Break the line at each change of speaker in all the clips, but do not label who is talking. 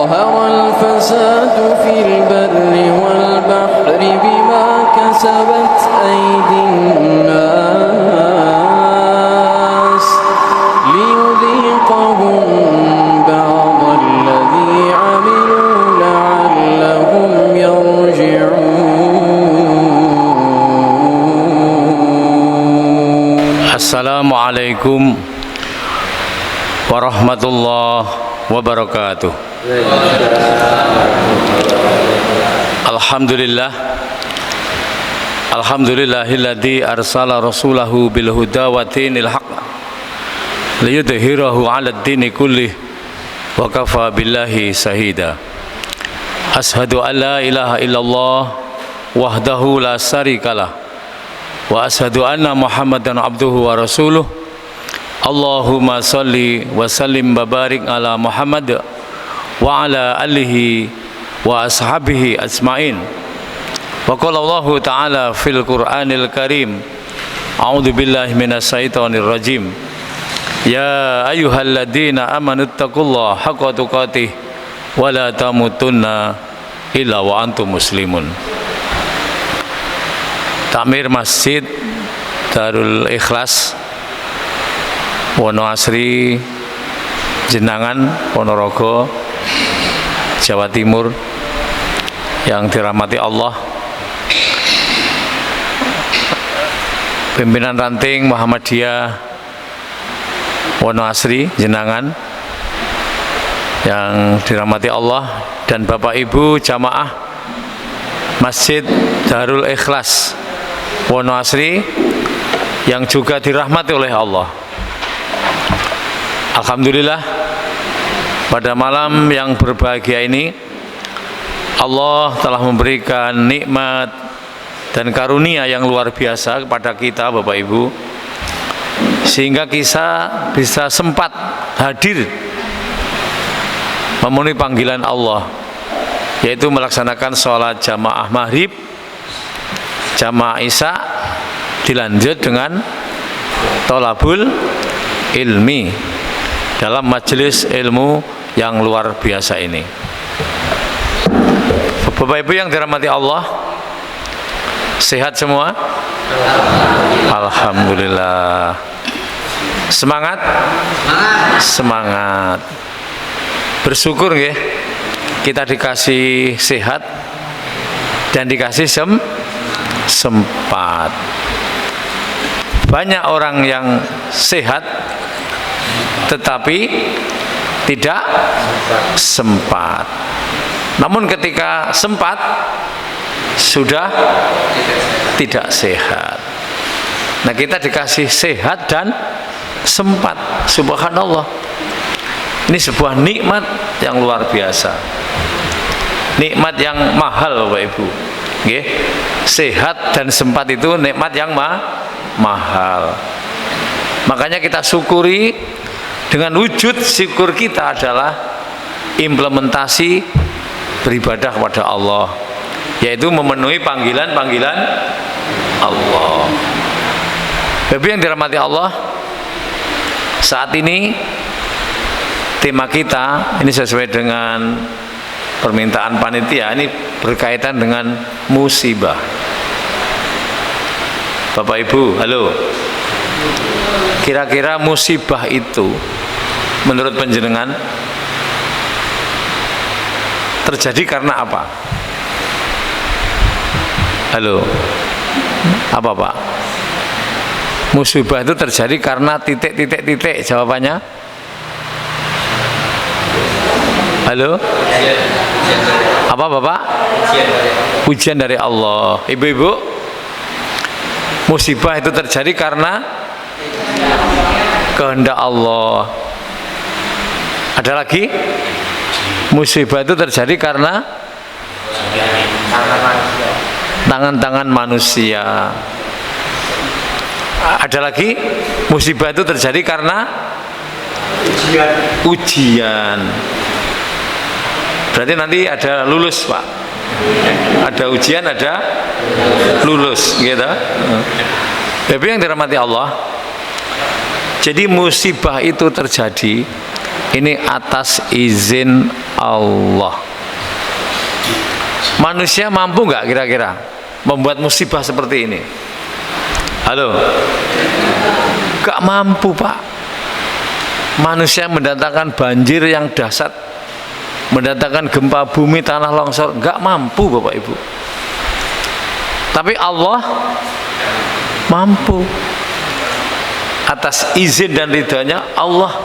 ظهر الفساد في البر والبحر بما كسبت أيدي الناس ليذيقهم بعض الذي عملوا لعلهم يرجعون.
السلام عليكم warahmatullahi wabarakatuh. Alhamdulillahilladzi arsala rasulahu bil huda wa dinil haqq liyudhhirahu 'alad dini kullih wa kafa billahi shahida. Ashhadu an la ilaha illallah wahdahu la syarikalah wa ashhadu anna Muhammadan abduhu wa rasuluh. Allahumma salli wa sallim babarik ala Muhammad wa ala alihi wa ashabihi ajma'in. Wa qala Allahu ta'ala fil Qur'anil Karim, a'udzu billahi minasy syaithanir rajim. Ya ayyuhalladzina amanu taqullaha haqqa tuqatih wa la tamutunna illa wa antum muslimun. Takmir Masjid Darul Ikhlas Wonoasri Jenangan Ponorogo Jawa Timur yang dirahmati Allah, pimpinan ranting Muhammadiyah Wonoasri Jenangan yang dirahmati Allah, dan Bapak Ibu jamaah Masjid Darul Ikhlas Wonoasri yang juga dirahmati oleh Allah. Alhamdulillah, pada malam yang berbahagia ini Allah telah memberikan nikmat dan karunia yang luar biasa kepada kita Bapak Ibu, sehingga kita bisa sempat hadir memenuhi panggilan Allah, yaitu melaksanakan sholat jamaah maghrib, jamaah isya, dilanjut dengan tholabul ilmi dalam majelis ilmu yang luar biasa ini. Bapak Ibu yang dirahmati Allah, sehat semua? Alhamdulillah. Semangat? Semangat. Bersyukur ya, kita dikasih sehat dan dikasih sempat. Banyak orang yang sehat tetapi tidak sempat. Namun ketika sempat sudah tidak sehat. Nah, kita dikasih sehat dan sempat. Subhanallah. Ini sebuah nikmat yang luar biasa. Nikmat yang mahal Bapak Ibu. Nggih. Sehat dan sempat itu nikmat yang mahal. Makanya kita syukuri. Dengan wujud syukur kita adalah implementasi beribadah kepada Allah, yaitu memenuhi panggilan-panggilan Allah. Bapak yang dirahmati Allah, saat ini tema kita ini sesuai dengan permintaan panitia, ini berkaitan dengan musibah. Bapak Ibu, halo. Kira-kira musibah itu menurut panjenengan terjadi karena apa? Halo, apa Pak? Musibah itu terjadi karena titik. Jawabannya? Halo? Apa Bapak? Ujian dari Allah. Ibu-ibu, musibah itu terjadi karena kehendak Allah. Ada lagi? Musibah itu terjadi karena tangan-tangan manusia. Ada lagi? Musibah itu terjadi karena ujian. Berarti nanti ada lulus Pak. Ada ujian, ada lulus gitu. Bapak yang dirahmati Allah, jadi musibah itu terjadi ini atas izin Allah. Manusia mampu nggak kira-kira membuat musibah seperti ini? Halo? Gak mampu, Pak. Manusia mendatangkan banjir yang dahsyat, mendatangkan gempa bumi, tanah longsor, gak mampu, Bapak Ibu. Tapi Allah mampu. Atas izin dan ridhanya Allah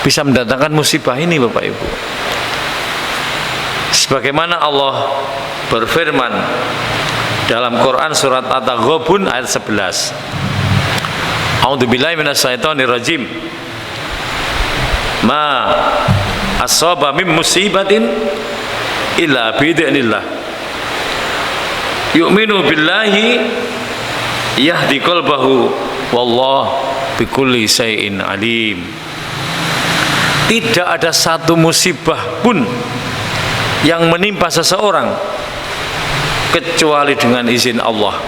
bisa mendatangkan musibah ini, Bapak Ibu. Sebagaimana Allah berfirman dalam Quran surat At-Taghabun ayat 11. A'udzubillahi minasyaitonirrajim. Ma asaba min musibatin illa biidznillah. Yu'minu billahi yahdi qalbahu wallahu bikulli syai'in alim. Tidak ada satu musibah pun yang menimpa seseorang kecuali dengan izin Allah.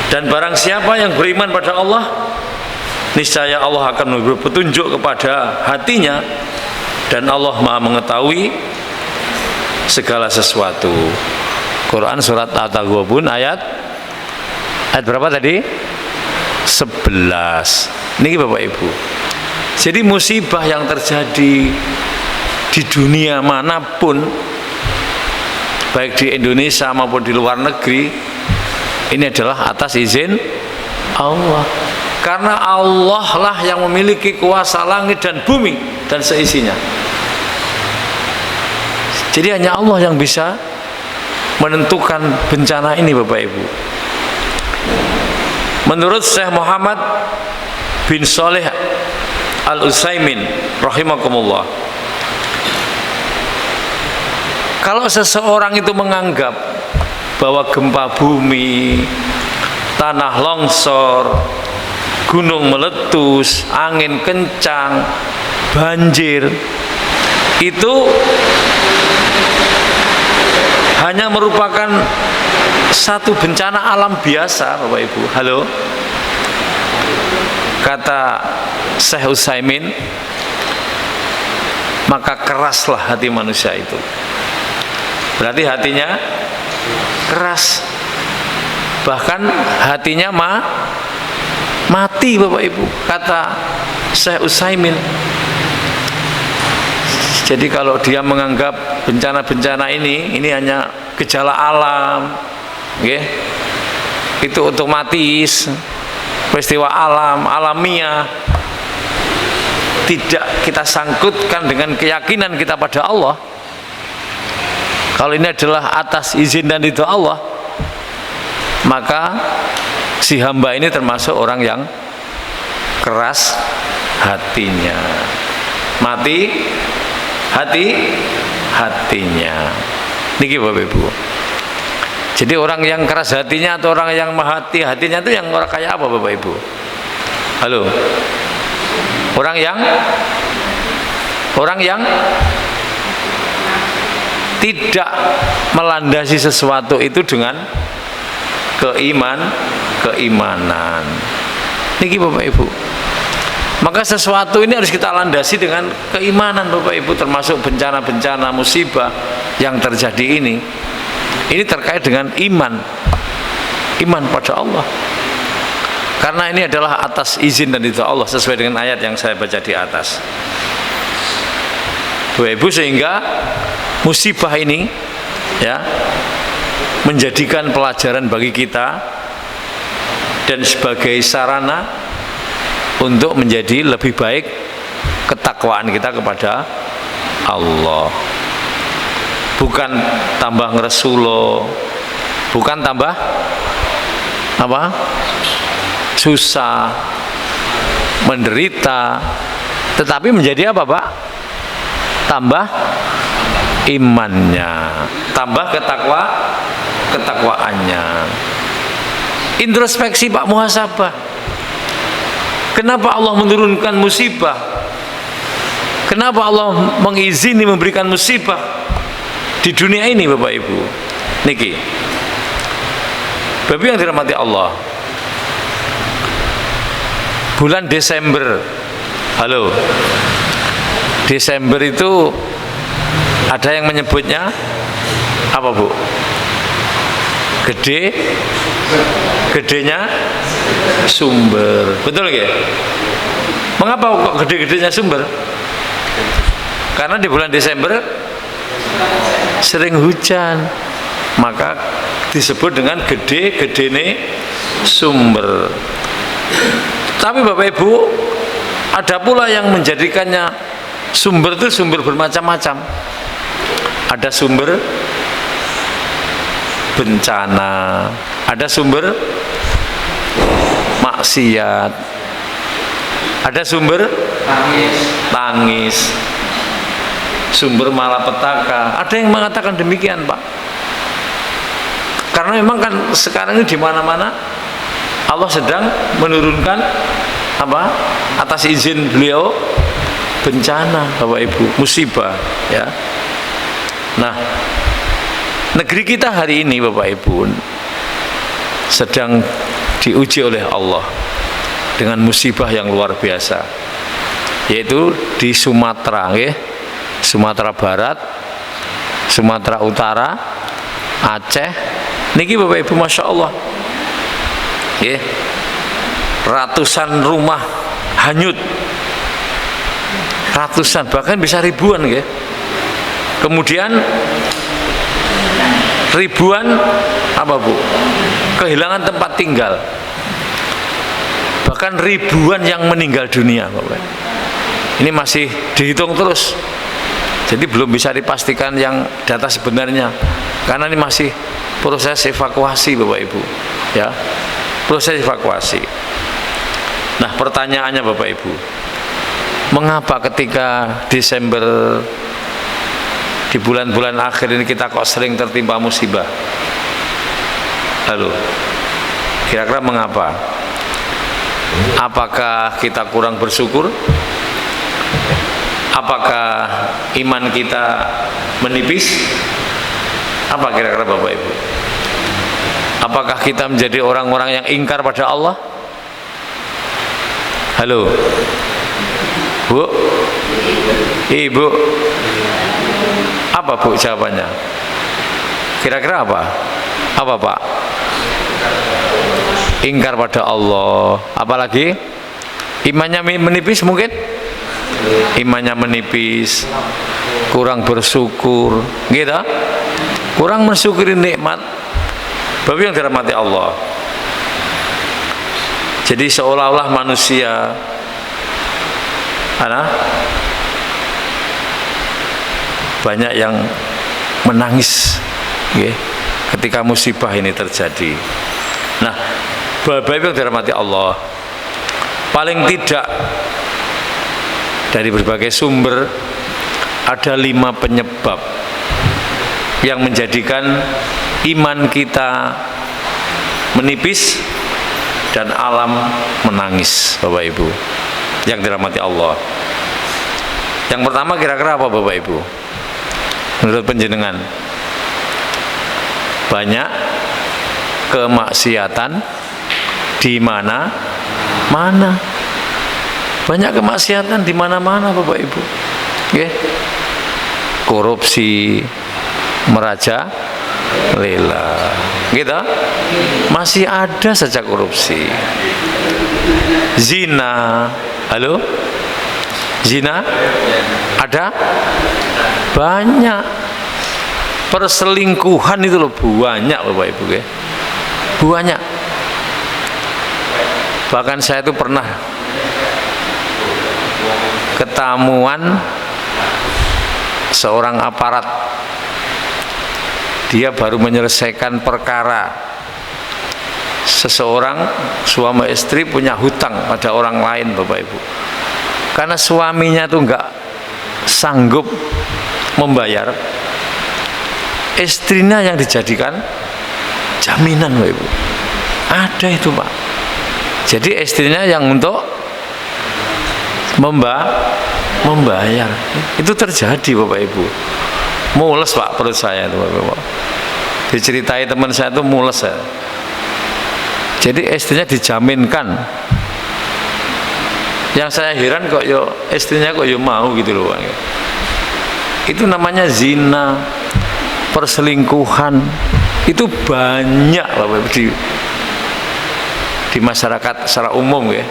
Dan barang siapa yang beriman pada Allah, niscaya Allah akan memberi petunjuk kepada hatinya, dan Allah Maha mengetahui segala sesuatu. Quran surat At-Taghabun ayat berapa tadi? 11. Ini Bapak Ibu. Jadi musibah yang terjadi di dunia manapun, baik di Indonesia maupun di luar negeri, ini adalah atas izin Allah. Karena Allah lah yang memiliki kuasa langit dan bumi dan seisinya. Jadi hanya Allah yang bisa menentukan bencana ini, Bapak Ibu. Menurut Syekh Muhammad bin Shalih Al-Utsaimin rahimakumullah, kalau seseorang itu menganggap bahwa gempa bumi, tanah longsor, gunung meletus, angin kencang, banjir, itu hanya merupakan satu bencana alam biasa, Bapak Ibu. Halo? Kata Syekh Utsaimin, maka keraslah hati manusia itu. Berarti hatinya keras, bahkan hatinya mati, Bapak Ibu, kata Syekh Utsaimin. Jadi kalau dia menganggap bencana-bencana ini hanya gejala alam, okay? Itu otomatis peristiwa alam, alamiah, tidak kita sangkutkan dengan keyakinan kita pada Allah. Kalau ini adalah atas izin dan ridho Allah, maka si hamba ini termasuk orang yang keras hatinya, mati hatinya. Niki Bapak Ibu. Jadi orang yang keras hatinya atau orang yang mati hatinya itu yang orang kayak apa, Bapak Ibu? Halo? Orang yang tidak melandasi sesuatu itu dengan keimanan. Niki Bapak Ibu. Maka sesuatu ini harus kita landasi dengan keimanan, Bapak Ibu, termasuk bencana-bencana musibah yang terjadi ini. Ini terkait dengan iman pada Allah. Karena ini adalah atas izin dan ridha Allah sesuai dengan ayat yang saya baca di atas. Bapak Ibu, sehingga musibah ini ya menjadikan pelajaran bagi kita dan sebagai sarana untuk menjadi lebih baik ketakwaan kita kepada Allah. Bukan tambah ngeresulo, bukan tambah apa? Susah, menderita, tetapi menjadi apa, Pak? Tambah imannya, tambah ketakwaannya. Introspeksi, Pak, muhasabah. Kenapa Allah menurunkan musibah? Kenapa Allah mengizini memberikan musibah di dunia ini, Bapak Ibu? Niki, Bapak yang dirahmati Allah, bulan Desember, halo, Desember itu Ada yang menyebutnya apa Bu? Gedenya sumber. Betul nggak? Mengapa kok gede-gedenya sumber? Karena di bulan Desember sering hujan, maka disebut dengan gede-gedene sumber. Tapi Bapak Ibu, ada pula yang menjadikannya sumber itu sumber bermacam-macam. Ada sumber bencana, ada sumber maksiat, ada sumber tangis, sumber malapetaka. Ada yang mengatakan demikian, Pak. Karena memang kan sekarang ini di mana-mana Allah sedang menurunkan apa? Atas izin beliau bencana, Bapak Ibu, musibah, ya. Nah, negeri kita hari ini Bapak Ibu sedang diuji oleh Allah dengan musibah yang luar biasa, yaitu di Sumatera, ya. Sumatera Barat, Sumatera Utara, Aceh. Niki Bapak Ibu, Masya Allah, ya. Ratusan rumah hanyut, ratusan, bahkan bisa ribuan, ya. Kemudian ribuan apa Bu? Kehilangan tempat tinggal. Bahkan ribuan yang meninggal dunia, Bapak. Ini masih dihitung terus. Jadi belum bisa dipastikan yang data sebenarnya. Karena ini masih proses evakuasi, Bapak Ibu. Ya. Proses evakuasi. Nah, pertanyaannya Bapak Ibu, mengapa ketika Desember di bulan-bulan akhir ini kita kok sering tertimpa musibah? Lalu kira-kira mengapa? Apakah kita kurang bersyukur? Apakah iman kita menipis? Apa kira-kira Bapak Ibu? Apakah kita menjadi orang-orang yang ingkar pada Allah? Halo Bu? Ibu? Apa Bu jawabannya? Kira-kira apa? Apa Pak? Ingkar pada Allah. Apalagi? Imannya menipis mungkin? Imannya menipis, kurang bersyukur, gitu? Kurang mensyukuri nikmat. Bapak yang dirahmati Allah. Jadi seolah-olah manusia banyak yang menangis, ya, ketika musibah ini terjadi. Nah, Bapak yang dirahmati Allah, paling tidak dari berbagai sumber ada 5 penyebab yang menjadikan iman kita menipis dan alam menangis, Bapak Ibu yang dirahmati Allah. Yang pertama kira-kira apa Bapak Ibu? Menurut penjenengan, banyak kemaksiatan di mana-mana. Banyak kemaksiatan di mana-mana Bapak Ibu. Okay. Korupsi merajalela. Gitu. Masih ada saja korupsi. Zina. Halo? Zina? Ada? Banyak. Perselingkuhan itu loh banyak Bapak Ibu, ya. Banyak. Bahkan saya itu pernah ketamuan seorang aparat. Dia baru menyelesaikan perkara. Seseorang suami istri punya hutang pada orang lain Bapak Ibu. Karena suaminya tuh nggak sanggup membayar, istrinya yang dijadikan jaminan Bapak Ibu. Ada itu Pak. Jadi istrinya yang untuk membayar. Itu terjadi Bapak Ibu. Mules Pak perut saya itu Bapak Ibu. Diceritai teman saya itu mules ya. Jadi istrinya dijaminkan. Yang saya heran kok yo istrinya kok yo mau gitu loh. Itu namanya zina, perselingkuhan. Itu banyak Bapak Ibu di masyarakat secara umum ya,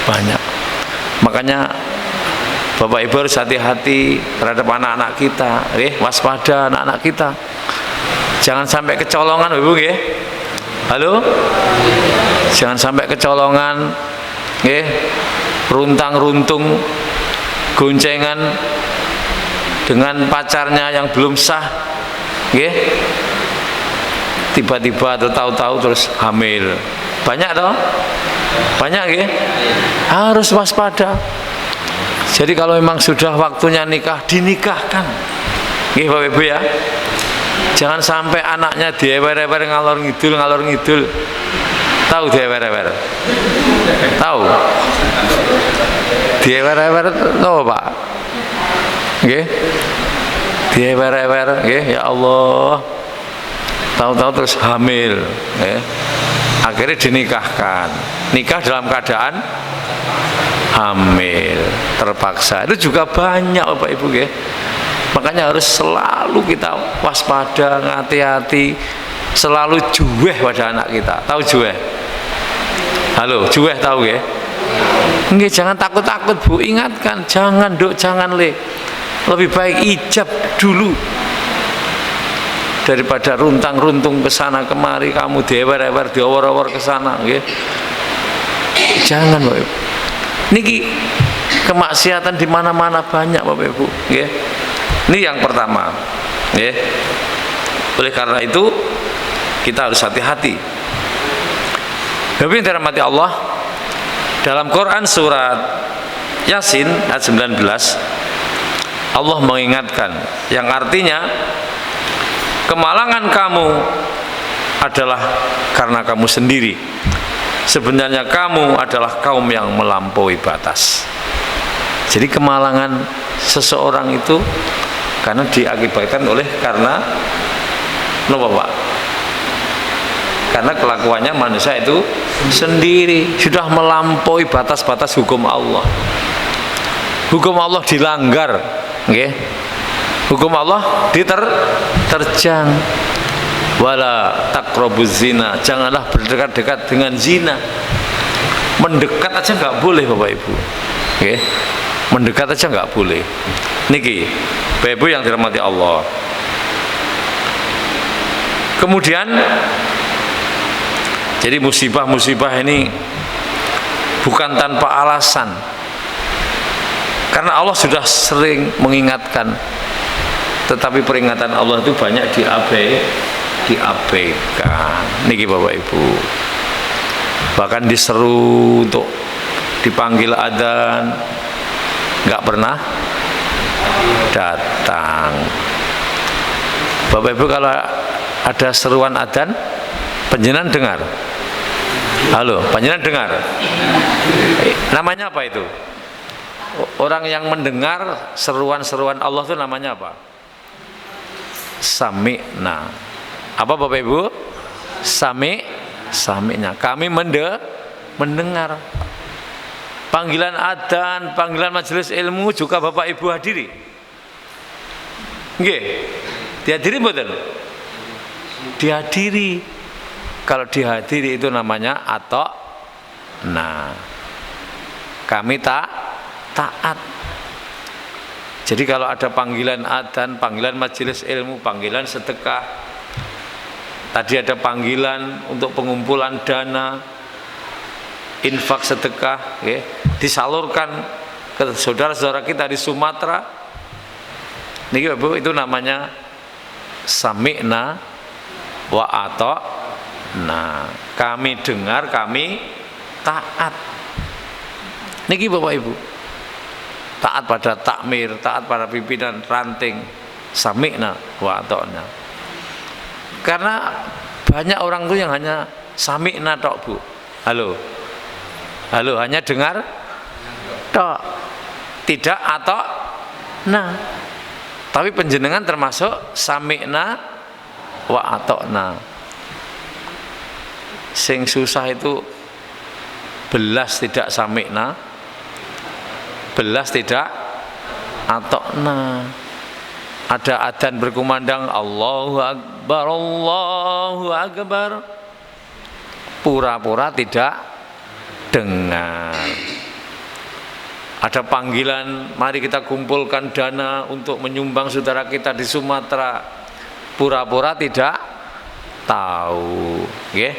banyak. Makanya Bapak Ibu harus hati-hati terhadap anak-anak kita, waspada anak-anak kita. Jangan sampai kecolongan Bapak Ibu ya. Halo? Jangan sampai kecolongan, runtang-runtung, goncengan dengan pacarnya yang belum sah, tiba-tiba atau tahu-tahu terus hamil. Banyak toh? Banyak harus waspada. Jadi kalau memang sudah waktunya nikah, dinikahkan. Bapak Ibu ya. Jangan sampai anaknya diewer-ewer ngalor ngidul. Tahu diewer-ewer? Tahu? Diewer-ewer tahu Pak? Diewer-ewer, ya Allah. Tahu-tahu terus hamil, akhirnya dinikahkan. Nikah dalam keadaan hamil, terpaksa. Itu juga banyak Bapak Ibu Makanya harus selalu kita waspada, hati-hati, selalu juweh pada anak kita. Tahu juweh? Halo, juweh tahu jangan takut-takut Bu, ingatkan, jangan Dok, jangan Le. Lebih baik ijab dulu daripada runtang-runtung ke sana kemari, kamu diewer-ewer, diowor-owor ke sana, Jangan Bapak Ibu. Niki kemaksiatan di mana-mana banyak Bapak Ibu, Ini yang pertama, Oleh karena itu kita harus hati-hati. Bapak yang dirahmati Allah, dalam Quran surat Yasin ayat 19, Allah mengingatkan yang artinya kemalangan kamu adalah karena kamu sendiri. Sebenarnya kamu adalah kaum yang melampaui batas. Jadi kemalangan seseorang itu karena diakibatkan karena Pak? Karena kelakuannya manusia itu sendiri sudah melampaui batas-batas hukum Allah. Hukum Allah dilanggar, Hukum Allah diterjang. Wala taqrabuz zina, janganlah berdekat-dekat dengan zina. Mendekat aja nggak boleh Bapak Ibu, mendekat aja nggak boleh. Niki Bapak Ibu yang dirahmati Allah. Kemudian jadi musibah-musibah ini bukan tanpa alasan, karena Allah sudah sering mengingatkan, tetapi peringatan Allah itu banyak diabaikan. Niki Bapak Ibu, bahkan diseru untuk dipanggil adzan, nggak pernah datang. Bapak Ibu kalau ada seruan adzan, panjenengan dengar? Halo, panjenengan dengar? Namanya apa itu? Orang yang mendengar seruan-seruan Allah itu namanya apa? Sami'na. Apa Bapak Ibu? Sami'na. Kami mendengar. Panggilan adzan, panggilan majelis ilmu juga Bapak Ibu hadiri. Nggih. Dihadiri mboten? Dihadiri. Kalau dihadiri itu namanya nah, kami taat. Jadi kalau ada panggilan adzan, panggilan majelis ilmu, panggilan sedekah, tadi ada panggilan untuk pengumpulan dana, infak sedekah, disalurkan ke saudara-saudara kita di Sumatera. Niki Bapak itu namanya sami'na wa nah, kami dengar, kami taat. Niki Bapak Ibu, taat pada takmir, taat pada pimpinan ranting, sami'na wa ata'na. Karena banyak orang tuh yang hanya sami'na tok Bu. Halo, hanya dengar tok, tidak nah. Tapi penjenengan termasuk sami'na wa ata'na. Sing susah itu belas tidak sami'na, belas tidak ata'na. ada adzan berkumandang Allahu Akbar, Allahu Akbar, pura-pura tidak dengar. Ada panggilan, mari kita kumpulkan dana untuk menyumbang saudara kita di Sumatera, pura-pura tidak tahu. Nggih.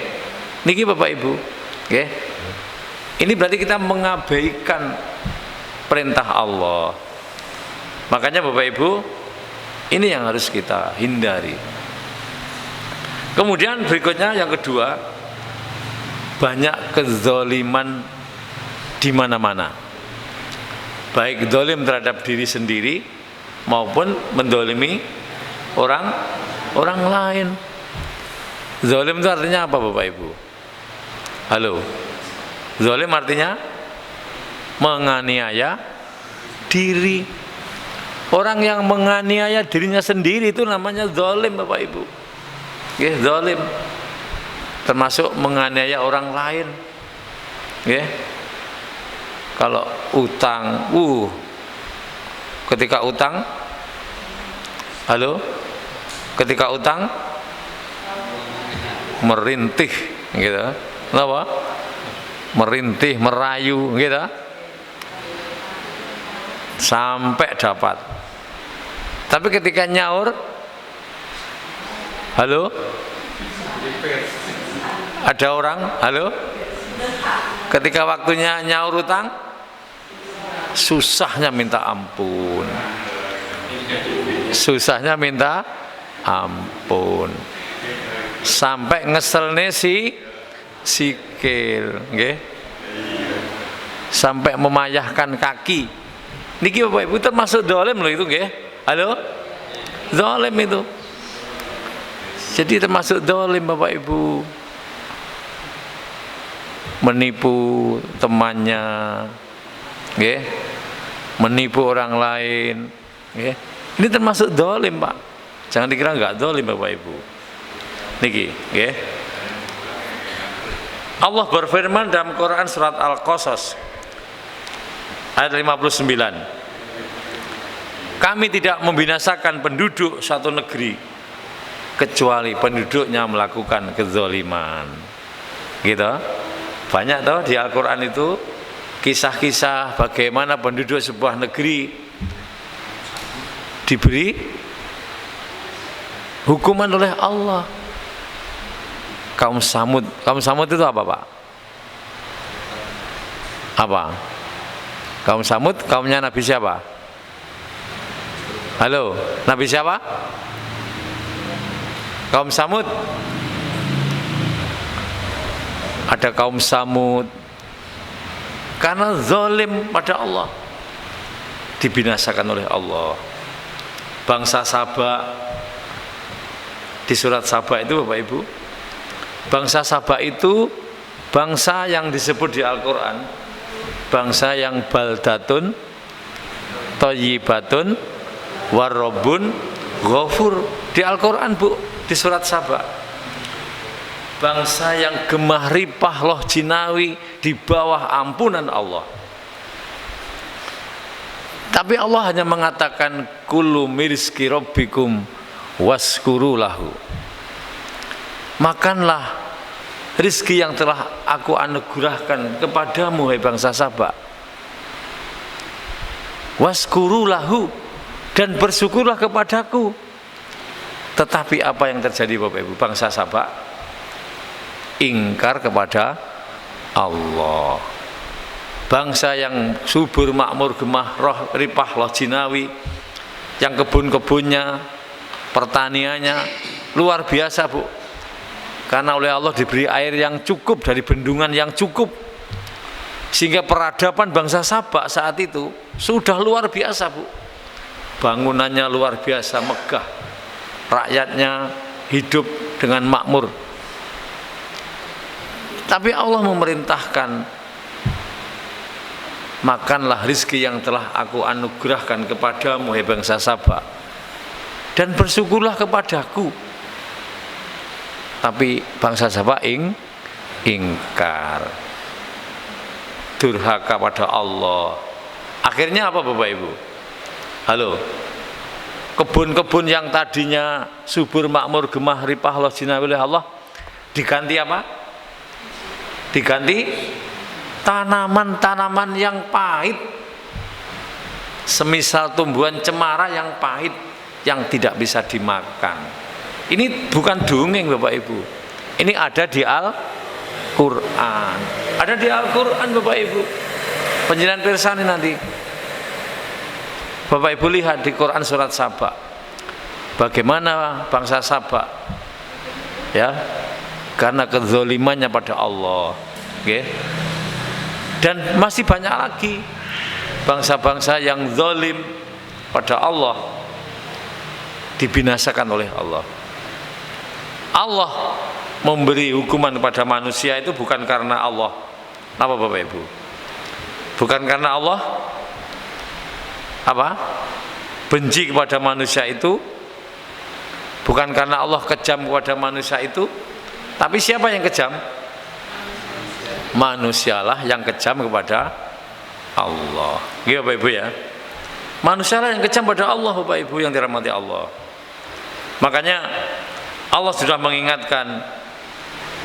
Niki Bapak Ibu, nggih. Ini berarti kita mengabaikan perintah Allah. Makanya Bapak Ibu, ini yang harus kita hindari. Kemudian berikutnya yang kedua, banyak kezaliman di mana-mana. Baik zalim terhadap diri sendiri maupun mendolimi orang lain. Zalim itu artinya apa Bapak Ibu? Halo. Zalim artinya menganiaya diri. Orang yang menganiaya dirinya sendiri itu namanya zalim Bapak Ibu. Nggih, zalim. Termasuk menganiaya orang lain. Nggih. Kalau utang, ketika utang, halo, ketika utang merintih, gitu, apa? Merintih, merayu, gitu, sampai dapat. Tapi ketika nyaur, halo, ada orang, halo, ketika waktunya nyaur utang, susahnya minta ampun, susahnya minta ampun, sampai ngeselne sikil, nggih, sampai memayahkan kaki. Niki Bapak Ibu termasuk zalim loh itu, nggih. Halo, zalim itu. Jadi termasuk zalim Bapak Ibu. Menipu temannya, nggih, menipu orang lain, nggih. Ini termasuk zalim, Pak. Jangan dikira enggak zalim Bapak Ibu. Niki, nggih. Allah berfirman dalam Quran surat Al-Qasas ayat 59. Kami tidak membinasakan penduduk satu negeri kecuali penduduknya melakukan kezaliman. Gitu. Banyak toh di Al-Quran itu kisah-kisah bagaimana penduduk sebuah negeri diberi hukuman oleh Allah. Kaum Samud itu apa Pak? Apa? Kaum Samud, kaumnya Nabi siapa? Halo, Nabi siapa? Kaum Samud. Ada kaum Samud karena zalim pada Allah dibinasakan oleh Allah. Bangsa Saba di surat Saba itu Bapak Ibu, bangsa Saba itu bangsa yang disebut di Al-Quran bangsa yang baldatun thayyibatun warrabbun ghafur. Di Al-Quran Bu, di surat Saba, bangsa yang gemah ripah loh jinawi di bawah ampunan Allah. Tapi Allah hanya mengatakan kulu mirizki rabbikum waskuru lahu. Makanlah rizki yang telah aku anugerahkan kepadamu hai bangsa Saba. Waskuru lahu, dan bersyukurlah kepadaku. Tetapi apa yang terjadi Bapak Ibu? Bangsa Saba ingkar kepada Allah. Bangsa yang subur makmur gemah roh ripah loh jinawi, yang kebun-kebunnya pertaniannya luar biasa Bu, karena oleh Allah diberi air yang cukup dari bendungan yang cukup, sehingga peradaban bangsa Saba saat itu sudah luar biasa Bu. Bangunannya luar biasa megah, rakyatnya hidup dengan makmur. Tapi Allah memerintahkan, makanlah rizki yang telah aku anugerahkan kepadamu hai bangsa Saba, dan bersyukurlah kepadaku. Tapi bangsa Saba ingkar, durhaka pada Allah. Akhirnya apa Bapak Ibu? Halo, kebun-kebun yang tadinya subur makmur gemah ripah Allah jinawi oleh Allah diganti apa? Diganti tanaman-tanaman yang pahit, semisal tumbuhan cemara yang pahit yang tidak bisa dimakan. Ini bukan dongeng Bapak Ibu, ini ada di Al-Quran, ada di Al-Quran Bapak Ibu. Penjelasan pirsani nanti Bapak Ibu lihat di Quran surat Saba, bagaimana bangsa Saba ya, karena kezalimannya pada Allah, okay? Dan masih banyak lagi bangsa-bangsa yang zalim pada Allah dibinasakan oleh Allah. Allah memberi hukuman kepada manusia itu bukan karena Allah apa Bapak Ibu? Bukan karena Allah apa? Benci kepada manusia itu, bukan karena Allah kejam kepada manusia itu, tapi siapa yang kejam? Manusialah yang kejam kepada Allah. Gitu Bapak Ibu ya. Manusialah yang kejam pada Allah Bapak Ibu yang dirahmati Allah. Makanya Allah sudah mengingatkan,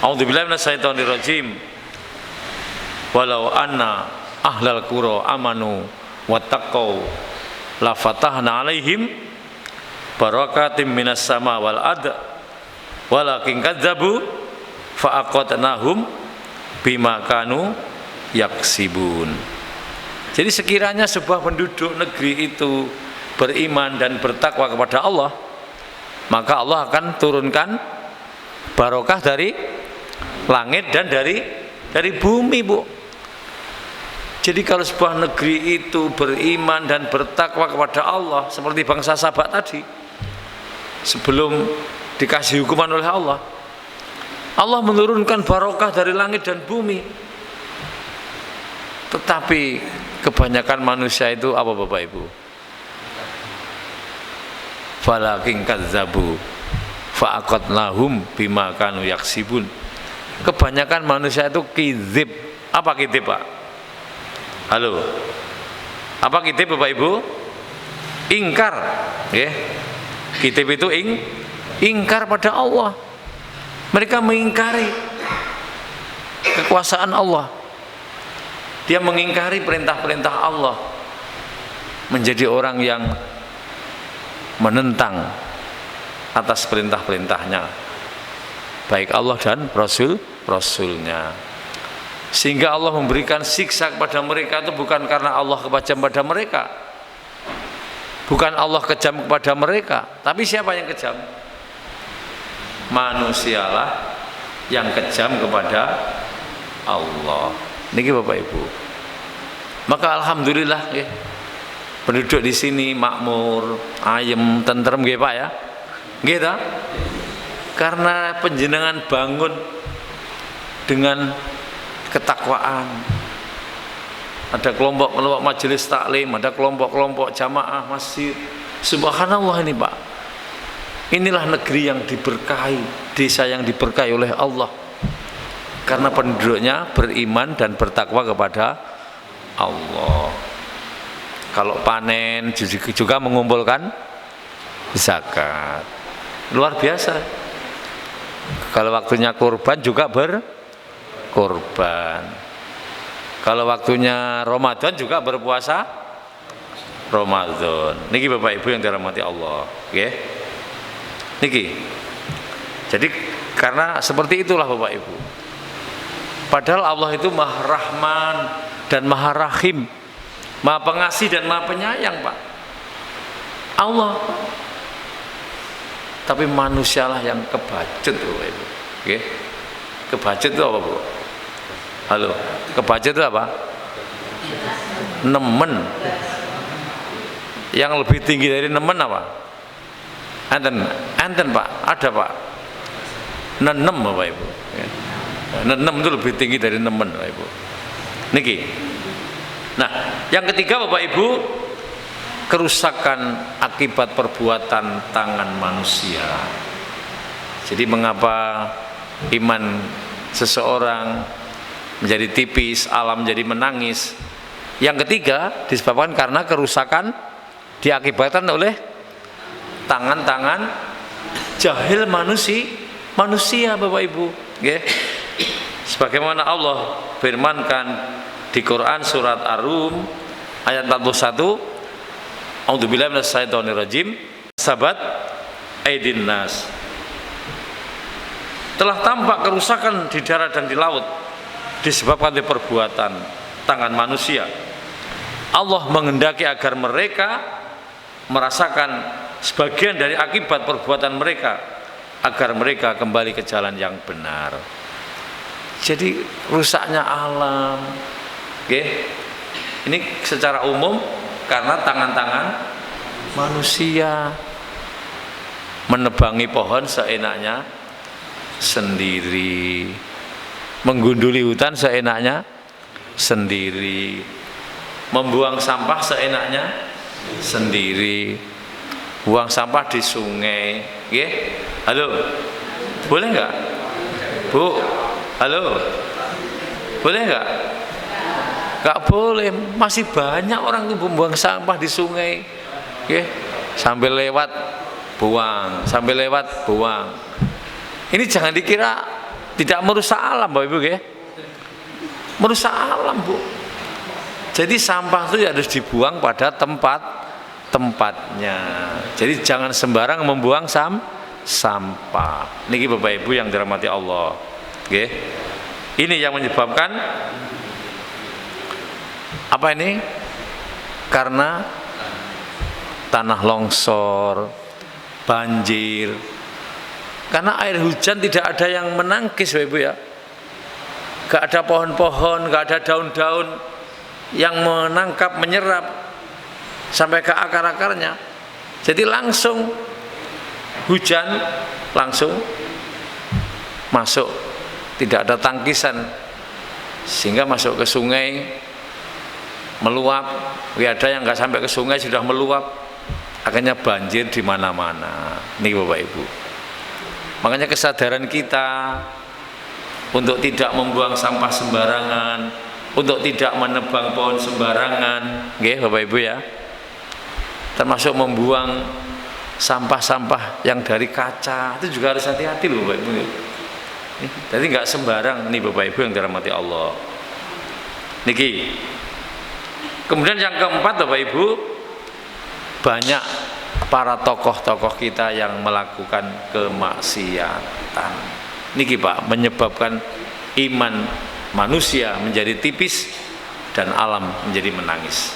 A'udzubillahi minasyaitonirrajim. Walau anna ahlal qura amanu wattaqau la fatahna alaihim barakatim minas sama wal ard walakin kadzabu fa aqadnahum bima kanu yaksibun. Jadi sekiranya sebuah penduduk negeri itu beriman dan bertakwa kepada Allah, maka Allah akan turunkan barokah dari langit dan dari bumi, Bu. Jadi kalau sebuah negeri itu beriman dan bertakwa kepada Allah seperti bangsa Sabak tadi, sebelum dikasih hukuman oleh Allah, Allah menurunkan barokah dari langit dan bumi. Tetapi kebanyakan manusia itu apa Bapak Ibu? Falakin kadzabu fa'aqadnahum bima kanu yaksibun. Kebanyakan manusia itu kidzib. Apa kidzib, Pak? Halo. Apa kidzib Bapak Ibu? Ingkar, nggih. Kidzib itu ingkar pada Allah. Mereka mengingkari kekuasaan Allah. Dia mengingkari perintah-perintah Allah, menjadi orang yang menentang atas perintah-perintahnya, baik Allah dan Rasulnya. Sehingga Allah memberikan siksa kepada mereka itu bukan karena Allah kejam pada mereka, bukan Allah kejam kepada mereka, tapi siapa yang kejam? Manusialah yang kejam kepada Allah. Niki Bapak Ibu. Maka alhamdulillah ya, penduduk di sini makmur, ayem, tentrem nggih Pak ya. Nggih ta? Karena panjenengan bangun dengan ketakwaan. Ada kelompok-kelompok majelis taklim, ada kelompok-kelompok jamaah masjid. Subhanallah ini Pak. Inilah negeri yang diberkahi, desa yang diberkahi oleh Allah. Karena penduduknya beriman dan bertakwa kepada Allah. Kalau panen juga mengumpulkan zakat. Luar biasa. Kalau waktunya kurban juga berkurban. Kalau waktunya Ramadan juga berpuasa Ramadan. Niki Bapak Ibu yang dirahmati Allah, nggih. Niki. Jadi karena seperti itulah Bapak Ibu. Padahal Allah itu Maha Rahman dan Maha Rahim, Maha Pengasih dan Maha Penyayang, Pak. Allah. Tapi manusialah yang kebajet, Bapak Ibu. Oke. Kebajet itu apa, Bu? Halo. Kebajet itu apa? Nemen. Yang lebih tinggi dari nemen apa? Enten Pak, ada Pak. Nenem Bapak Ibu. Nenem itu lebih tinggi dari nemen Bapak Ibu. Niki. Nah, yang ketiga Bapak Ibu, kerusakan akibat perbuatan tangan manusia. Jadi mengapa iman seseorang menjadi tipis, alam menjadi menangis? Yang ketiga disebabkan karena kerusakan diakibatkan oleh tangan-tangan jahil manusia Bapak Ibu, nggih. Sebagaimana Allah firmankan di Quran surat Ar-Rum ayat 41, A'udzubillahi minasyaitonirrajim, sabat aidin nas. Telah tampak kerusakan di darat dan di laut disebabkan oleh perbuatan tangan manusia. Allah menghendaki agar mereka merasakan sebagian dari akibat perbuatan mereka, agar mereka kembali ke jalan yang benar. Jadi rusaknya alam, okay? Ini secara umum karena tangan-tangan manusia menebangi pohon seenaknya sendiri, menggunduli hutan seenaknya sendiri, membuang sampah seenaknya sendiri, buang sampah di sungai, okay? Halo, boleh nggak, Bu? Halo, boleh nggak? Nggak boleh, masih banyak orang tuh membuang sampah di sungai, okay? Sambil lewat buang, sambil lewat buang. Ini jangan dikira tidak merusak alam, Bapak Ibu, okay? Merusak alam, Bu. Jadi sampah itu harus dibuang pada tempatnya. Jadi jangan sembarang membuang sampah. Niki Bapak Ibu yang dirahmati Allah. Oke. Ini yang menyebabkan apa ini? Karena tanah longsor, banjir. Karena air hujan tidak ada yang menangkis, Bapak Ibu ya. Gak ada pohon-pohon, gak ada daun-daun yang menangkap, menyerap sampai ke akar-akarnya. Jadi langsung hujan, langsung masuk, tidak ada tangkisan, sehingga masuk ke sungai, meluap. Ada yang nggak sampai ke sungai sudah meluap, akhirnya banjir di mana-mana. Nih Bapak Ibu, makanya kesadaran kita untuk tidak membuang sampah sembarangan, untuk tidak menebang pohon sembarangan, nggih Bapak Ibu ya. Termasuk membuang sampah-sampah yang dari kaca, itu juga harus hati-hati loh Bapak Ibu. Jadi nggak sembarang nih Bapak Ibu yang dirahmati Allah. Niki. Kemudian yang keempat Bapak Ibu, banyak para tokoh-tokoh kita yang melakukan kemaksiatan. Niki Pak, menyebabkan iman manusia menjadi tipis dan alam menjadi menangis.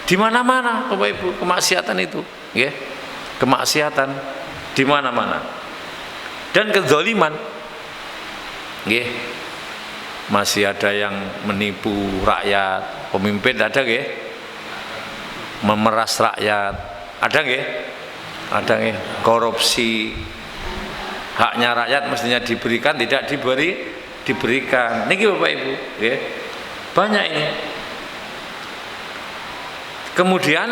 Di mana-mana Bapak Ibu kemaksiatan itu, ya. Kemaksiatan di mana-mana. Dan kezaliman. Nggih. Masih ada yang menipu rakyat, pemimpin ada nggih? Memeras rakyat, ada nggih? Ada nggih? Korupsi. Haknya rakyat mestinya diberikan, tidak diberikan. Niki Bapak Ibu, nggih. Banyak ini. Kemudian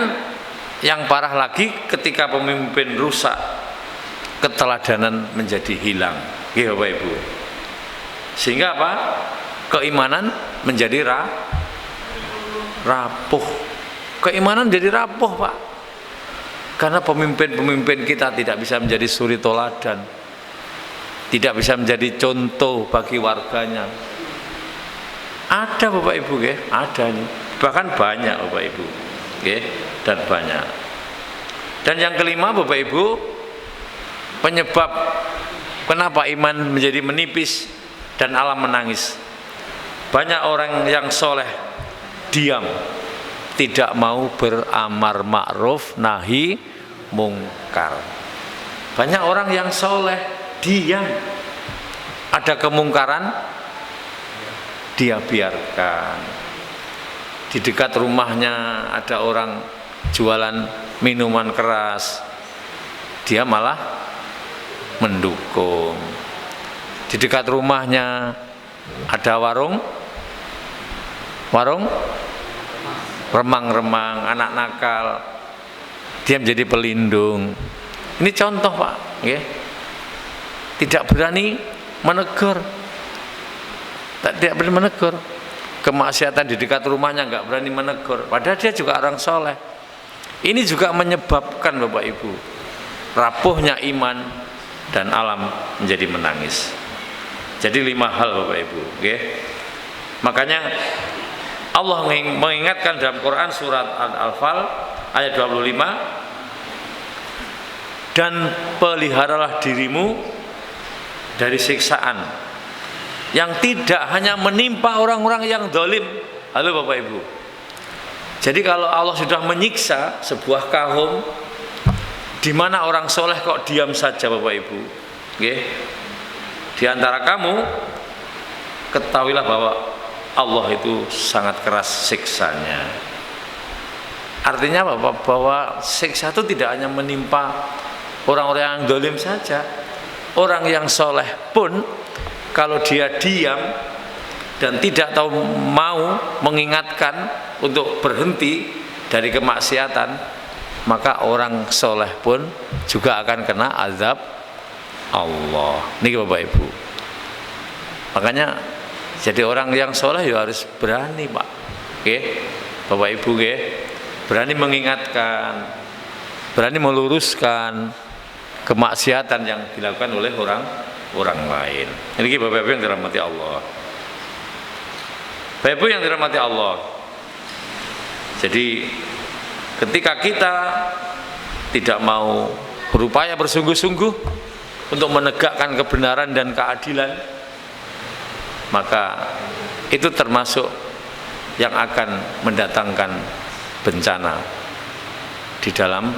yang parah lagi ketika pemimpin rusak, keteladanan menjadi hilang, nggih Bapak Ibu. Sehingga apa? Keimanan menjadi rapuh. Keimanan jadi rapuh, Pak. Karena pemimpin-pemimpin kita tidak bisa menjadi suri toladan, tidak bisa menjadi contoh bagi warganya. Ada Bapak Ibu, nggih, ada nih. Bahkan banyak Bapak Ibu, nggih, dan banyak. Dan yang kelima Bapak Ibu, penyebab kenapa iman menjadi menipis dan alam menangis. Banyak orang yang soleh diam, tidak mau beramar ma'ruf nahi mungkar. Banyak orang yang soleh diam, ada kemungkaran dia biarkan. Di dekat rumahnya ada orang jualan minuman keras, dia malah mendukung. Di dekat rumahnya ada warung remang-remang, anak nakal, dia menjadi pelindung. Ini contoh Pak, ya. Tidak berani menegur, tidak berani menegur. Kemaksiatan di dekat rumahnya nggak berani menegur, padahal dia juga orang soleh. Ini juga menyebabkan Bapak Ibu rapuhnya iman, dan alam menjadi menangis. Jadi 5 hal Bapak Ibu, okay? Makanya Allah mengingatkan dalam Quran surat Al-Anfal ayat 25, dan peliharalah dirimu dari siksaan yang tidak hanya menimpa orang-orang yang zalim. Halo Bapak Ibu. Jadi kalau Allah sudah menyiksa sebuah kaum, di mana orang soleh kok diam saja Bapak Ibu, okay? Di antara kamu ketahuilah bahwa Allah itu sangat keras siksanya. Artinya bahwa siksa itu tidak hanya menimpa orang-orang yang zalim saja. Orang yang soleh pun kalau dia diam dan tidak tahu mau mengingatkan untuk berhenti dari kemaksiatan, maka orang soleh pun juga akan kena azab Allah. Ini Bapak Ibu. Makanya jadi orang yang soleh ya harus berani Pak, oke? Bapak Ibu, oke? Berani mengingatkan, berani meluruskan kemaksiatan yang dilakukan oleh orang lain. Ini Bapak Ibu yang dirahmati Allah. Bapak Ibu yang dirahmati Allah. Jadi ketika kita tidak mau berupaya bersungguh-sungguh untuk menegakkan kebenaran dan keadilan, maka itu termasuk yang akan mendatangkan bencana di dalam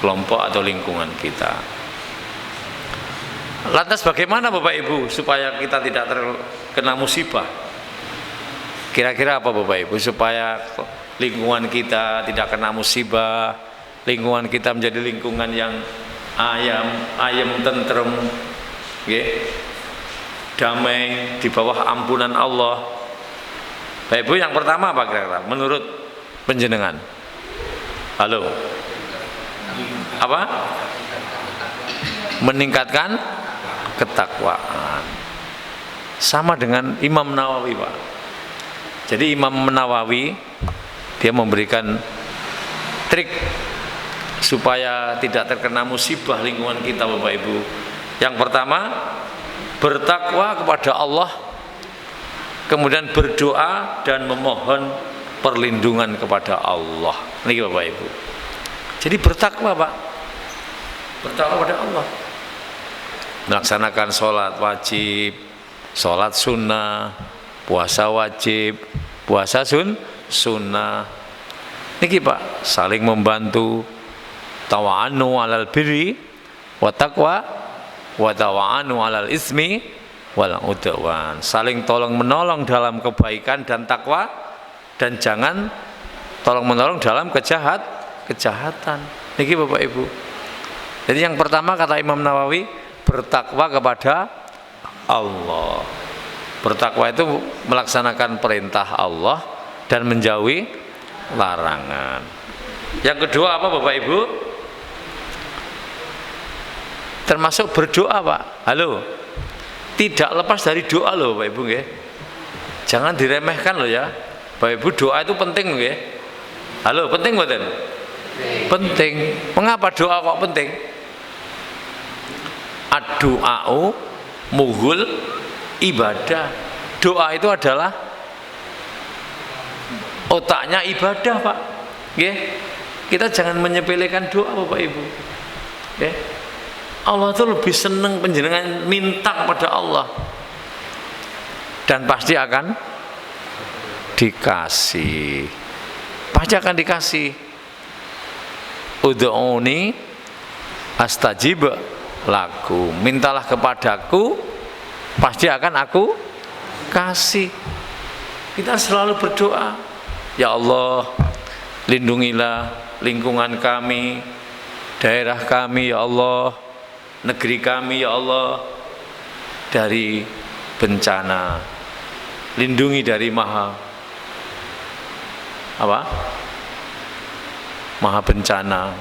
kelompok atau lingkungan kita. Lantas bagaimana Bapak Ibu supaya kita tidak terkena musibah? Kira-kira apa Bapak Ibu supaya lingkungan kita tidak kena musibah, lingkungan kita menjadi lingkungan yang ayam tentrem, okay? Damai di bawah ampunan Allah. Bapak Ibu, yang pertama apa kira-kira menurut penjenengan? Halo, apa? Meningkatkan ketakwaan. Sama dengan Imam Nawawi Pak. Jadi Imam Nawawi dia memberikan trik supaya tidak terkena musibah lingkungan kita Bapak Ibu. Yang pertama, bertakwa kepada Allah, kemudian berdoa dan memohon perlindungan kepada Allah. Ini Bapak Ibu. Jadi bertakwa Pak, bertakwa kepada Allah, melaksanakan sholat wajib, sholat sunnah, puasa wajib, puasa sunnah. Niki Pak, saling membantu, tawa'anu alal birri wa taqwa wa tawa'anu alal ismi wal udwan. Saling tolong menolong dalam kebaikan dan takwa, dan jangan tolong menolong dalam kejahatan. Niki Bapak Ibu. Jadi yang pertama kata Imam Nawawi, bertakwa kepada Allah. Bertakwa itu melaksanakan perintah Allah dan menjauhi larangan. Yang kedua apa Bapak Ibu? Termasuk berdoa Pak. Halo, tidak lepas dari doa loh Bapak Ibu nggih. Jangan diremehkan loh ya Bapak Ibu, doa itu penting nggih. Halo, penting mboten? Penting. Mengapa doa kok penting? Ad-du'a'u muhul ibadah. Doa itu adalah otaknya ibadah Pak. Nggih. Kita jangan menyepelekan doa Bapak Ibu. Nggih. Allah itu lebih senang panjenengan minta kepada Allah, dan pasti akan dikasih. Pasti akan dikasih. Ud'uni astajib lakum. Mintalah kepadaku, pasti akan aku kasih. Kita selalu berdoa, ya Allah, lindungilah lingkungan kami, daerah kami ya Allah, negeri kami ya Allah dari bencana. Lindungi dari maha bencana.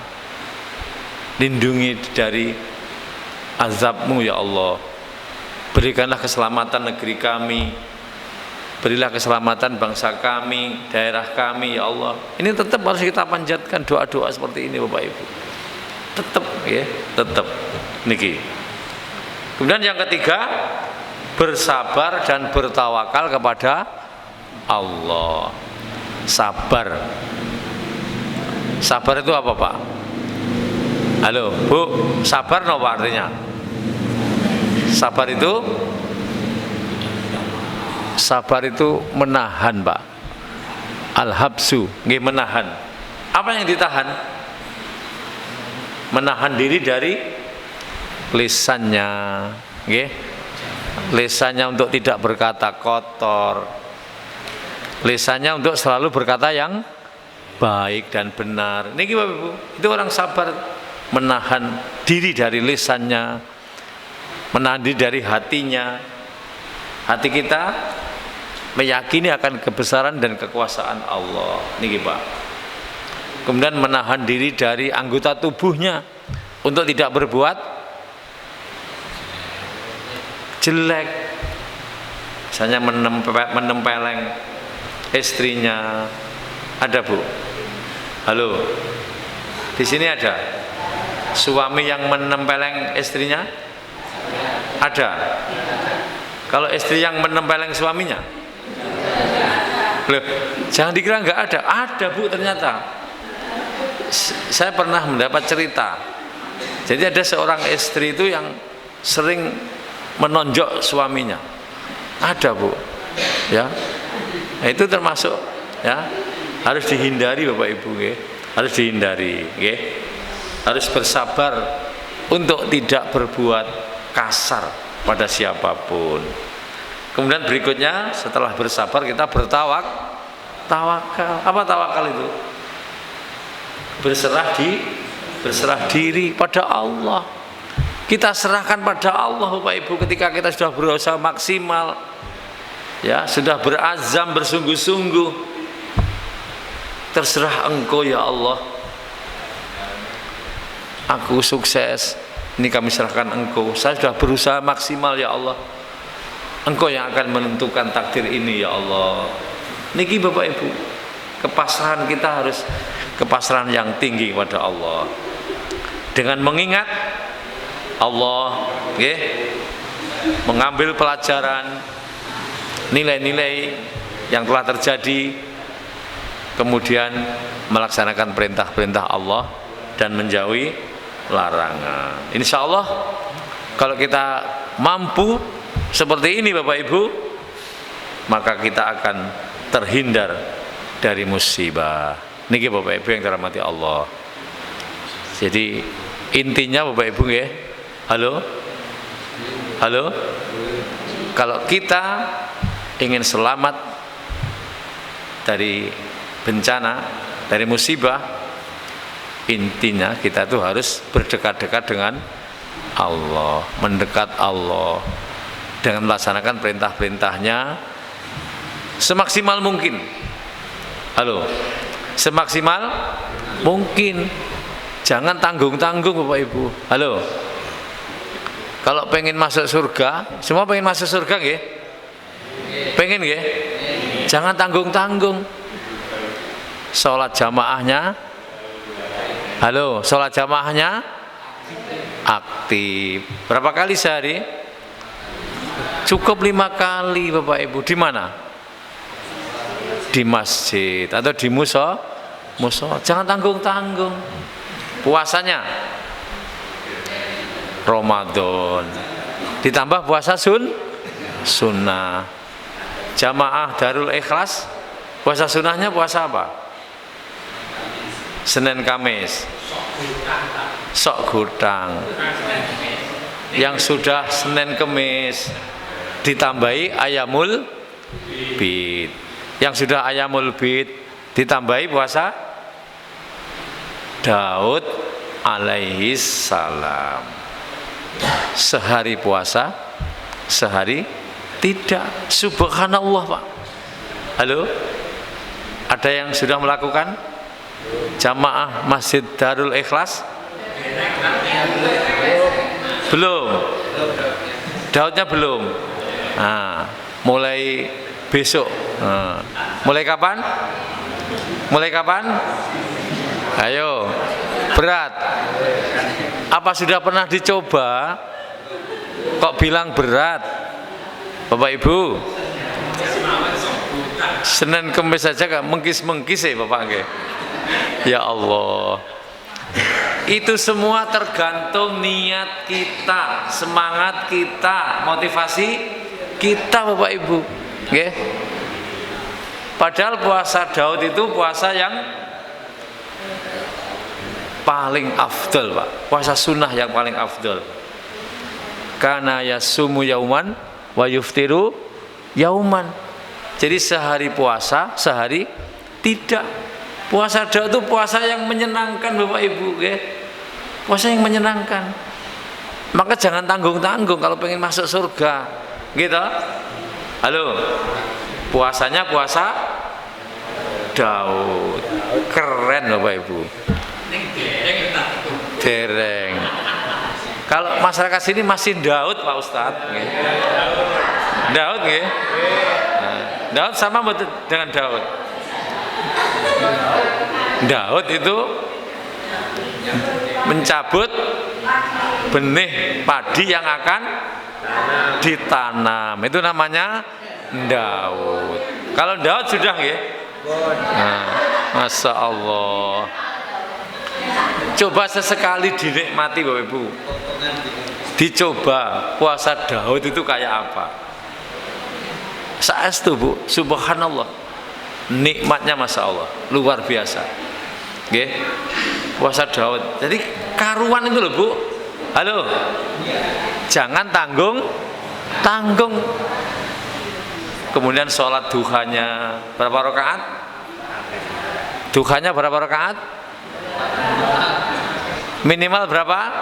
Lindungi dari azabmu ya Allah. Berikanlah keselamatan negeri kami, berilah keselamatan bangsa kami, daerah kami ya Allah. Ini tetap harus kita panjatkan doa-doa seperti ini Bapak Ibu. Tetap ya. tetap niki. Kemudian yang ketiga, bersabar dan bertawakal kepada Allah. Sabar. Sabar itu apa, Pak? Halo, Bu, sabar apa artinya? Sabar itu menahan, Pak. Al-habsu, nggih, menahan. Apa yang ditahan? Menahan diri dari lisannya, nggih. Lisannya untuk tidak berkata kotor. Lisannya untuk selalu berkata yang baik dan benar. Niki Bapak Ibu, itu orang sabar, menahan diri dari lisannya, menahan diri dari hatinya. Hati kita meyakini akan kebesaran dan kekuasaan Allah. Niki Pak. Kemudian menahan diri dari anggota tubuhnya untuk tidak berbuat jelek. Misalnya menempeleng istrinya. Ada, Bu? Halo. Di sini ada suami yang menempeleng istrinya? Ada. Kalau istri yang menempeleng suaminya? Loh, jangan dikira nggak ada. Ada, Bu, ternyata. Saya pernah mendapat cerita. Jadi ada seorang istri itu yang sering menonjok suaminya. Ada, Bu. Ya. Nah, itu termasuk, ya, harus dihindari Bapak Ibu, nggih. Harus dihindari, nggih. Harus bersabar untuk tidak berbuat kasar pada siapapun. Kemudian berikutnya, setelah bersabar kita tawakal. Apa tawakal itu? Berserah diri pada Allah. Kita serahkan pada Allah Bapak Ibu ketika kita sudah berusaha maksimal, ya, sudah berazam bersungguh-sungguh. Terserah Engkau ya Allah, aku sukses, ini kami serahkan Engkau. Saya sudah berusaha maksimal ya Allah, Engkau yang akan menentukan takdir ini ya Allah. Niki Bapak Ibu, kepasrahan kita harus kepasrahan yang tinggi kepada Allah. Dengan mengingat Allah, okay, mengambil pelajaran nilai-nilai yang telah terjadi, kemudian melaksanakan perintah-perintah Allah dan menjauhi larangan. Insya Allah kalau kita mampu seperti ini Bapak Ibu, maka kita akan terhindar dari musibah. Niki Bapak Ibu yang dirahmati Allah. Jadi intinya Bapak Ibu, nggih. Halo? Kalau kita ingin selamat dari bencana, dari musibah, intinya kita tuh harus berdekat-dekat dengan Allah, mendekat Allah dengan melaksanakan perintah-perintahnya semaksimal mungkin. Halo? Semaksimal mungkin. Jangan tanggung-tanggung Bapak Ibu. Halo? Kalau pengen masuk surga, semua pengen masuk surga nggih? Pengen nggih? Jangan tanggung-tanggung. Sholat jamaahnya, halo, sholat jamaahnya aktif. Berapa kali sehari? Cukup 5 kali Bapak Ibu. Di mana? Di masjid atau di musola. Jangan tanggung-tanggung. Puasanya Ramadan ditambah puasa sunnah. Jamaah Darul Ikhlas, puasa sunnahnya puasa apa? Senin Kamis, sok gudang. Yang sudah Senin Kamis ditambahi ayamul bid. Yang sudah ayamul bid ditambahi puasa Daud alaihi salam. Sehari puasa, sehari tidak. Subhanallah Pak. Halo? Ada yang sudah melakukan jamaah Masjid Darul Ikhlas? Belum. Daudnya belum. Nah, mulai besok. Nah, mulai kapan? Mulai kapan? Ayo, berat. Apa sudah pernah dicoba? Kok bilang berat? Bapak Ibu, Senin Kemis saja gak mengkis-mengkis ya Bapak nggih. Ya Allah. Itu semua tergantung niat kita, semangat kita, motivasi kita Bapak Ibu. Nggih. Padahal puasa Daud itu puasa yang paling afdal, Pak. Puasa sunnah yang paling afdal. Karena yasumu yauman wa yuftiru yauman. Jadi sehari puasa, sehari tidak. Puasa Daud itu puasa yang menyenangkan Bapak Ibu, ya. Puasa yang menyenangkan. Maka jangan tanggung-tanggung kalau pengen masuk surga. Gitu. Halo. Puasanya puasa Daud. Keren Bapak Ibu. Dereng. Kalau masyarakat sini masih Daud Pak Ustadz. Daud nggih. Nah, Daud sama dengan Daud. Daud itu mencabut benih padi yang akan ditanam. Itu namanya Daud. Kalau Daud sudah nggih. Nah, Masya Allah. Coba sesekali dinikmati Bapak Ibu. Dicoba puasa Daud itu kayak apa. Saestu Bu, subhanallah. Nikmatnya Masya Allah, luar biasa. Nggih. Puasa Daud. Jadi karuan itu loh Bu. Halo. Jangan tanggung. Kemudian sholat duhanya berapa rakaat? Duhanya berapa rakaat? Minimal berapa?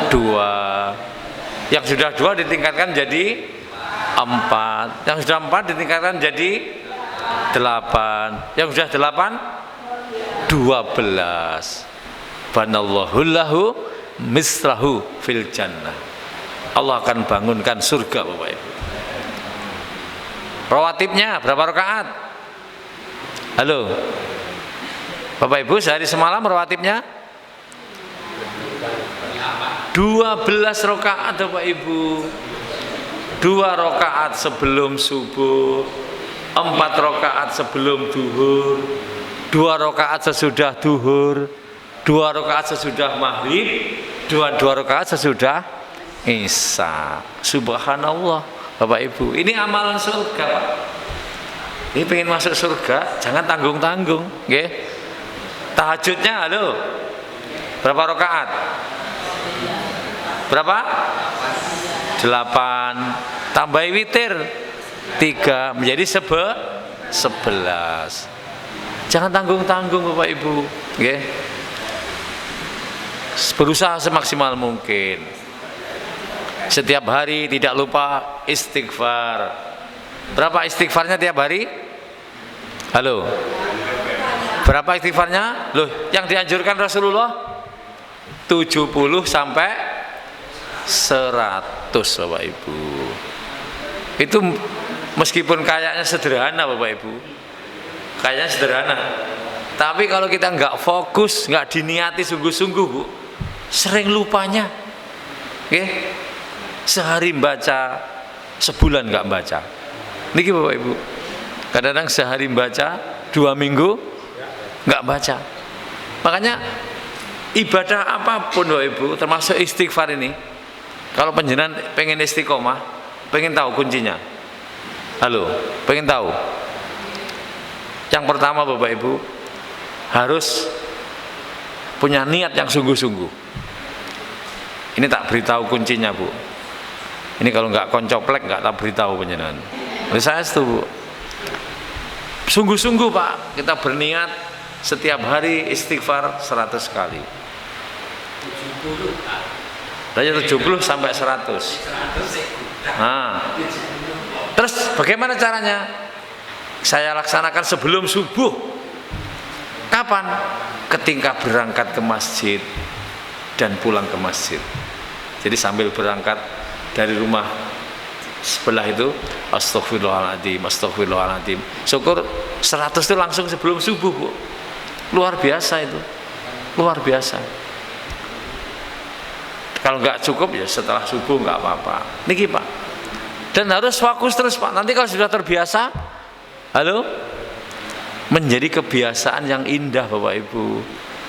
2. Yang sudah 2 ditingkatkan jadi 4. Yang sudah 4 ditingkatkan jadi 8. Yang sudah 8 12. Banallahu lahu misrahu fil jannah. Allah akan bangunkan surga Bapak Ibu. Rawatibnya berapa rakaat? Halo. Bapak Ibu sehari semalam rawatibnya 12 rakaat Bapak Ibu. 2 rakaat sebelum subuh, 4 rakaat sebelum duhur, 2 rakaat sesudah duhur, 2 rakaat sesudah maghrib, 2 rakaat sesudah isya. Subhanallah Bapak Ibu. Ini amalan surga Pak. Ini pengen masuk surga, jangan tanggung-tanggung, nggih. Tahajudnya halo. Berapa rakaat? Berapa? 8. Tambahi witir 3 menjadi 11. Jangan tanggung-tanggung Bapak Ibu, nggih. Berusaha semaksimal mungkin. Setiap hari tidak lupa istighfar. Berapa istighfarnya tiap hari? Halo. Berapa istighfarnya? Loh, yang dianjurkan Rasulullah 70 sampai 100 Bapak Ibu. Itu meskipun kayaknya sederhana Bapak Ibu. Kayaknya sederhana. Tapi kalau kita nggak fokus, nggak diniati sungguh-sungguh Bu, sering lupanya. Oke? Sehari baca, sebulan nggak baca. Niki Bapak Ibu. Kadang-kadang sehari baca, 2 minggu nggak baca. Makanya ibadah apapun Bapak Ibu, termasuk istighfar ini, kalau panjenengan pengen istiqomah, pengen tahu kuncinya. Halo, pengen tahu? Yang pertama Bapak Ibu, harus punya niat yang sungguh-sungguh. Ini tak beritahu kuncinya Bu. Ini kalau nggak koncoplek nggak tak beritahu panjenengan. Saya itu Bu. Sungguh-sungguh Pak, kita berniat setiap hari istighfar 100 kali. 70 sampai 100. Nah, terus bagaimana caranya? Saya laksanakan sebelum subuh. Kapan? Ketika berangkat ke masjid dan pulang ke masjid. Jadi sambil berangkat dari rumah sebelah itu, astagfirullahaladzim, astagfirullahaladzim. Syukur 100 itu langsung sebelum subuh Bu. Luar biasa itu. Luar biasa. Kalau nggak cukup ya setelah subuh nggak apa-apa. Niki Pak. Dan harus fokus terus Pak. Nanti kalau sudah terbiasa, halo, menjadi kebiasaan yang indah Bapak Ibu.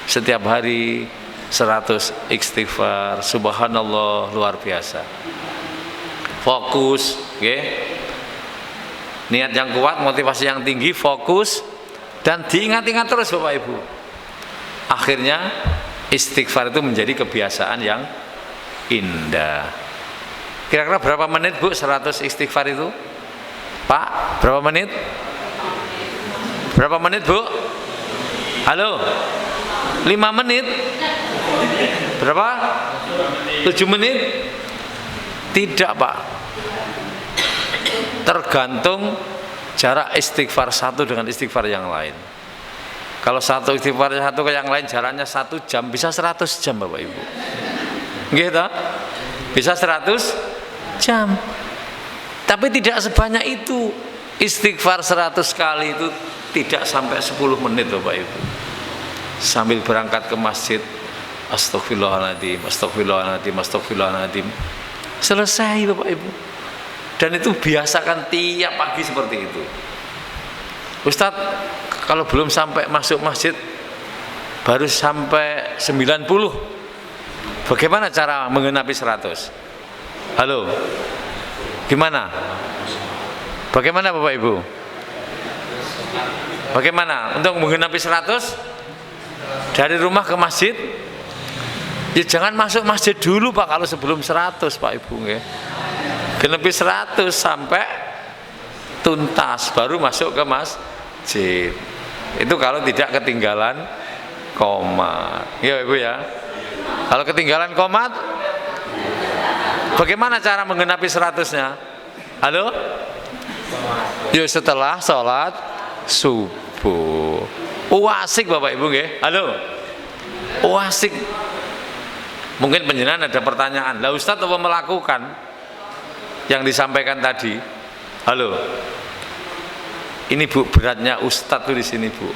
Setiap hari 100 istighfar, subhanallah, luar biasa. Fokus, okay? Niat yang kuat, motivasi yang tinggi, fokus, dan diingat-ingat terus Bapak Ibu. Akhirnya istighfar itu menjadi kebiasaan yang indah. Kira-kira berapa menit Bu 100 istighfar itu? Pak, berapa menit? Berapa menit Bu? Halo? 5 menit? Berapa? 7 menit? Tidak Pak. Tergantung jarak istighfar satu dengan istighfar yang lain. Kalau satu istighfar satu ke yang lain jaraknya 1 jam, bisa 100 jam Bapak Ibu. Gitu? Bisa 100 jam. Tapi tidak sebanyak itu. Istighfar 100 kali itu tidak sampai 10 menit Bapak Ibu. Sambil berangkat ke masjid, astagfirullahaladzim, astagfirullahaladzim, astagfirullahaladzim, selesai Bapak Ibu. Dan itu biasakan tiap pagi seperti itu. Ustadz, kalau belum sampai masuk masjid baru sampai 90, bagaimana cara menggenapi 100? Halo, gimana? Bagaimana Bapak Ibu? Bagaimana untuk menggenapi 100 dari rumah ke masjid? Ya jangan masuk masjid dulu Pak kalau sebelum 100 Pak Ibu. Genapi 100 sampai tuntas baru masuk ke masjid. Itu kalau tidak ketinggalan komat. Ya Ibu ya. Kalau ketinggalan komat, bagaimana cara menggenapi 100-nya? Halo? Yuk setelah sholat subuh. Asik Bapak Ibu nggih. Halo. Asik. Mungkin panjenengan ada pertanyaan. Lah Ustadz apa melakukan yang disampaikan tadi? Halo. Ini Bu beratnya Ustadz tuh di sini Bu.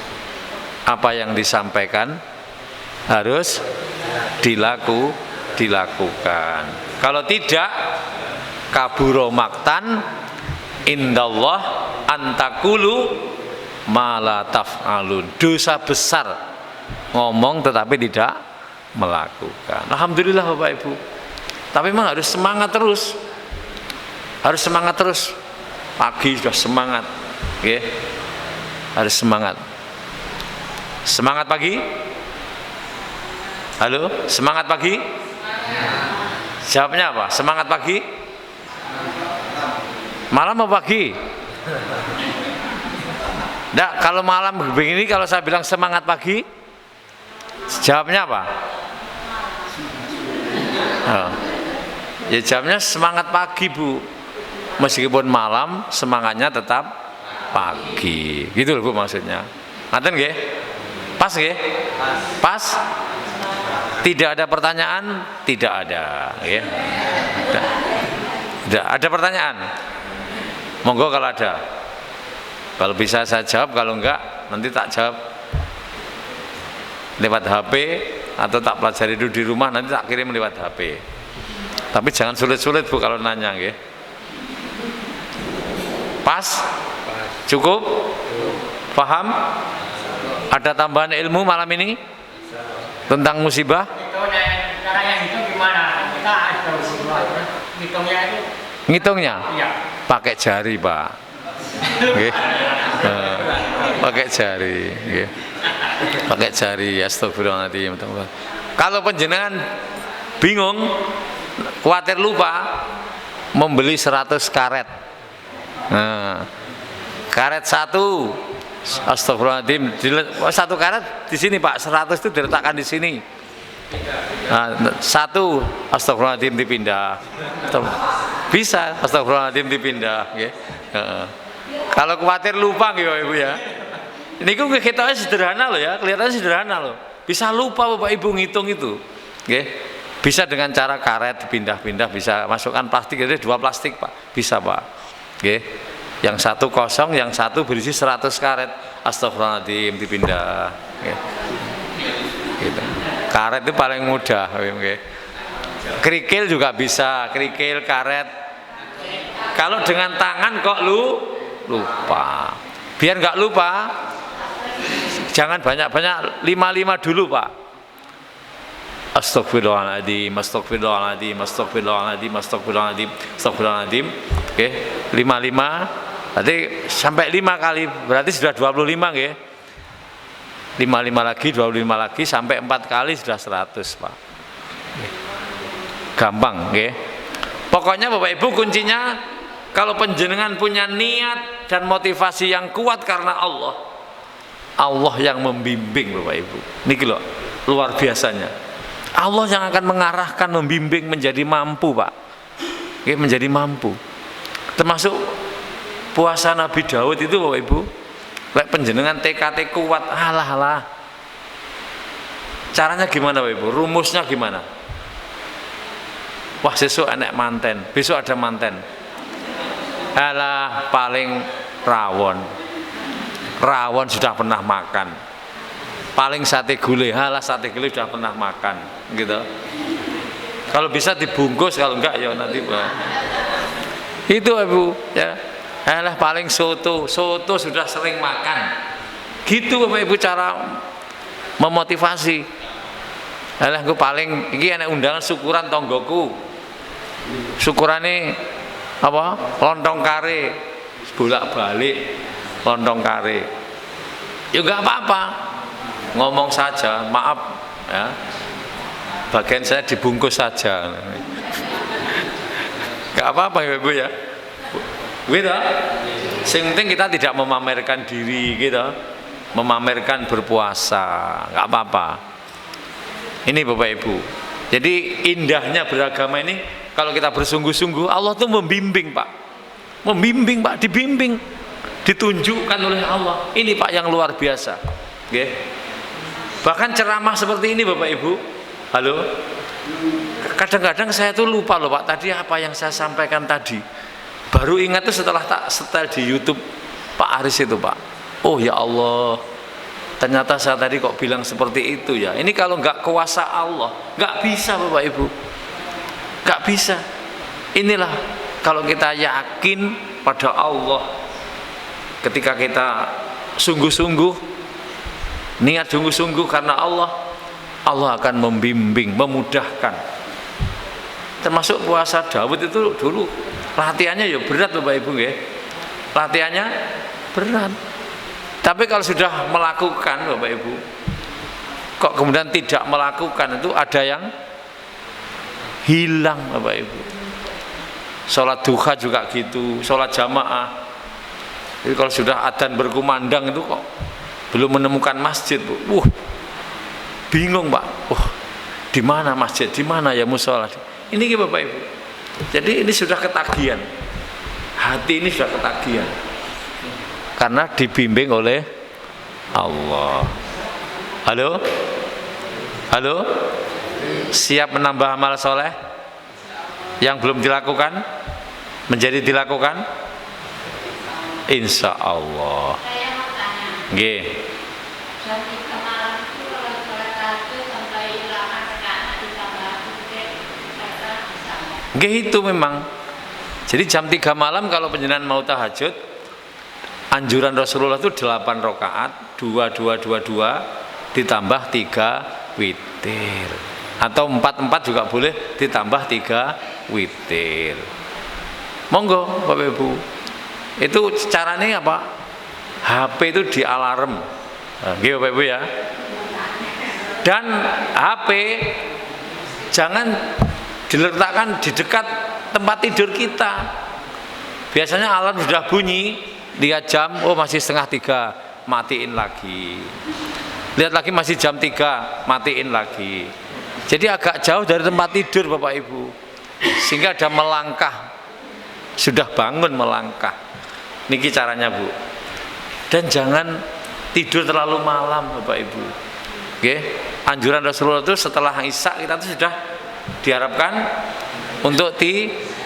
Apa yang disampaikan harus dilakukan. Kalau tidak, kaburo maktan indallah antakulu mala taf'alun. Dosa besar ngomong tetapi tidak melakukan. Alhamdulillah Bapak Ibu. Tapi memang harus semangat terus. Harus semangat terus. Pagi sudah semangat. Oke. Harus semangat. Semangat pagi? Halo, semangat pagi? Jawabnya apa? Semangat pagi? Malam apa pagi? Nggak, kalau malam begini kalau saya bilang semangat pagi, jawabnya apa? Oh. Ya jawabnya semangat pagi Bu. Meskipun malam semangatnya tetap pagi. Gitu loh Bu maksudnya. Ngaten nggih? Pas nggih? Pas? Tidak ada pertanyaan? Tidak ada, ya. Tidak ada pertanyaan. Monggo kalau ada. Kalau bisa saya jawab, kalau enggak nanti tak jawab lewat HP atau tak pelajari dulu di rumah, nanti tak kirim lewat HP. Tapi jangan sulit-sulit Bu kalau nanya, ya. Pas? Cukup? Paham? Ada tambahan ilmu malam ini? Tentang musibah?
Cara yang hitung gimana? Kita ada musibah. Ngitungnya itu?
Ngitungnya?
Iya.
Pakai jari Pak. Okay. Pakai jari. Okay. Pakai jari. Astagfirullahaladzim. Kalau penjenengan bingung, khawatir lupa, membeli 100 karet. Nah, karet 1. Astagfirullahaladzim, 1 karet di sini Pak, 100 itu diletakkan di sini. Nah, 1, astagfirullahaladzim dipindah. Bisa, astagfirullahaladzim dipindah. Okay. Kalau khawatir lupa gitu Ibu ya. Ini kita sederhana loh ya, kelihatannya sederhana loh. Bisa lupa Bapak Ibu ngitung itu. Okay. Bisa dengan cara karet dipindah-pindah, bisa masukkan plastik, jadi 2 plastik Pak, bisa Pak. Okay. Yang 1 kosong, yang 1 berisi 100 karet. Astagfirullahaladzim dipindah. Okay. Gitu. Karet itu paling mudah. Okay. Kerikil juga bisa, kerikil, karet. Kalau dengan tangan kok lupa. Biar nggak lupa, jangan banyak-banyak, 5 dulu Pak. Astagfirullahaladzim, astagfirullahaladzim, astagfirullahaladzim, astagfirullahaladzim, astagfirullahaladzim. Oke, 5. Berarti sampai 5 kali, berarti sudah 25 nggih. 5 lagi, 25 lagi, sampai 4 kali sudah 100 Pak. Gampang nggih. Pokoknya Bapak Ibu kuncinya, kalau panjenengan punya niat dan motivasi yang kuat karena Allah, Allah yang membimbing Bapak Ibu. Niki loh, luar biasanya. Allah yang akan mengarahkan, membimbing menjadi mampu Pak. Oke, menjadi mampu. Termasuk puasa Nabi Daud itu Bapak Ibu. Lek panjenengan TKT kuat, alah. Caranya gimana Bapak Ibu? Rumusnya gimana? Wah, besok enek manten, besok ada manten. Alah, paling rawon sudah pernah makan. Paling sate gulai, halah sate gulai sudah pernah makan, gitu. Kalau bisa dibungkus, kalau enggak ya nanti Pak. Itu Ibu, ya. Halah paling soto sudah sering makan. Gitu Bapak Ibu cara memotivasi. Halah aku paling iki enek undangan syukuran tonggoku. Syukurane apa? Lontong kare. Bolak-balik lontong kare. Ya enggak apa-apa. Ngomong saja, maaf ya. Bagian saya dibungkus saja. Enggak apa-apa ya Ibu ya. Gitu. Sing penting kita tidak memamerkan diri gitu. Memamerkan berpuasa, enggak apa-apa. Ini Bapak Ibu. Jadi indahnya beragama ini kalau kita bersungguh-sungguh, Allah tuh membimbing Pak. Membimbing Pak, dibimbing. Ditunjukkan oleh Allah. Ini Pak yang luar biasa. Oke. Bahkan ceramah seperti ini Bapak Ibu. Halo. Kadang-kadang saya tuh lupa loh Pak, tadi apa yang saya sampaikan tadi. Baru ingat tuh setelah tak setel di YouTube Pak Aris itu Pak. Oh ya Allah. Ternyata saya tadi kok bilang seperti itu ya. Ini kalau nggak kuasa Allah, nggak bisa Bapak Ibu. Nggak bisa. Inilah kalau kita yakin pada Allah, ketika kita sungguh-sungguh, niat sungguh-sungguh karena Allah, Allah akan membimbing, memudahkan. Termasuk puasa Daud itu dulu latihannya ya berat Bapak Ibu ya. Latihannya berat. Tapi kalau sudah melakukan Bapak Ibu, kok kemudian tidak melakukan, itu ada yang hilang Bapak Ibu. Sholat duha juga gitu, sholat jamaah. Jadi kalau sudah adzan berkumandang itu kok belum menemukan masjid Bu. Bingung Pak. Di mana masjid? Di mana ya musola? Ini Bapak Ibu. Jadi ini sudah ketagihan. Hati ini sudah ketagihan. Karena dibimbing oleh Allah. Halo? Halo? Siap menambah amal soleh? Yang belum dilakukan? Menjadi dilakukan? Insya Allah. Nggih. Nggih itu memang. Jadi jam 3 malam kalau panjenengan mau tahajud, anjuran Rasulullah itu 8 rakaat, 2 ditambah 3 witir. Atau 4 juga boleh ditambah 3 witir. Monggo Bapak Ibu. Itu caranya apa? HP itu di alarm. Nggih Bapak Ibu ya. Dan HP jangan diletakkan di dekat tempat tidur kita. Biasanya alarm sudah bunyi, lihat jam, oh masih 2:30, matiin lagi. Lihat lagi masih jam 3, matiin lagi. Jadi agak jauh dari tempat tidur Bapak Ibu. Sehingga ada melangkah. Sudah bangun melangkah. Niki caranya Bu. Dan jangan tidur terlalu malam Bapak Ibu. Oke, anjuran Rasulullah itu setelah Isya kita itu sudah diharapkan untuk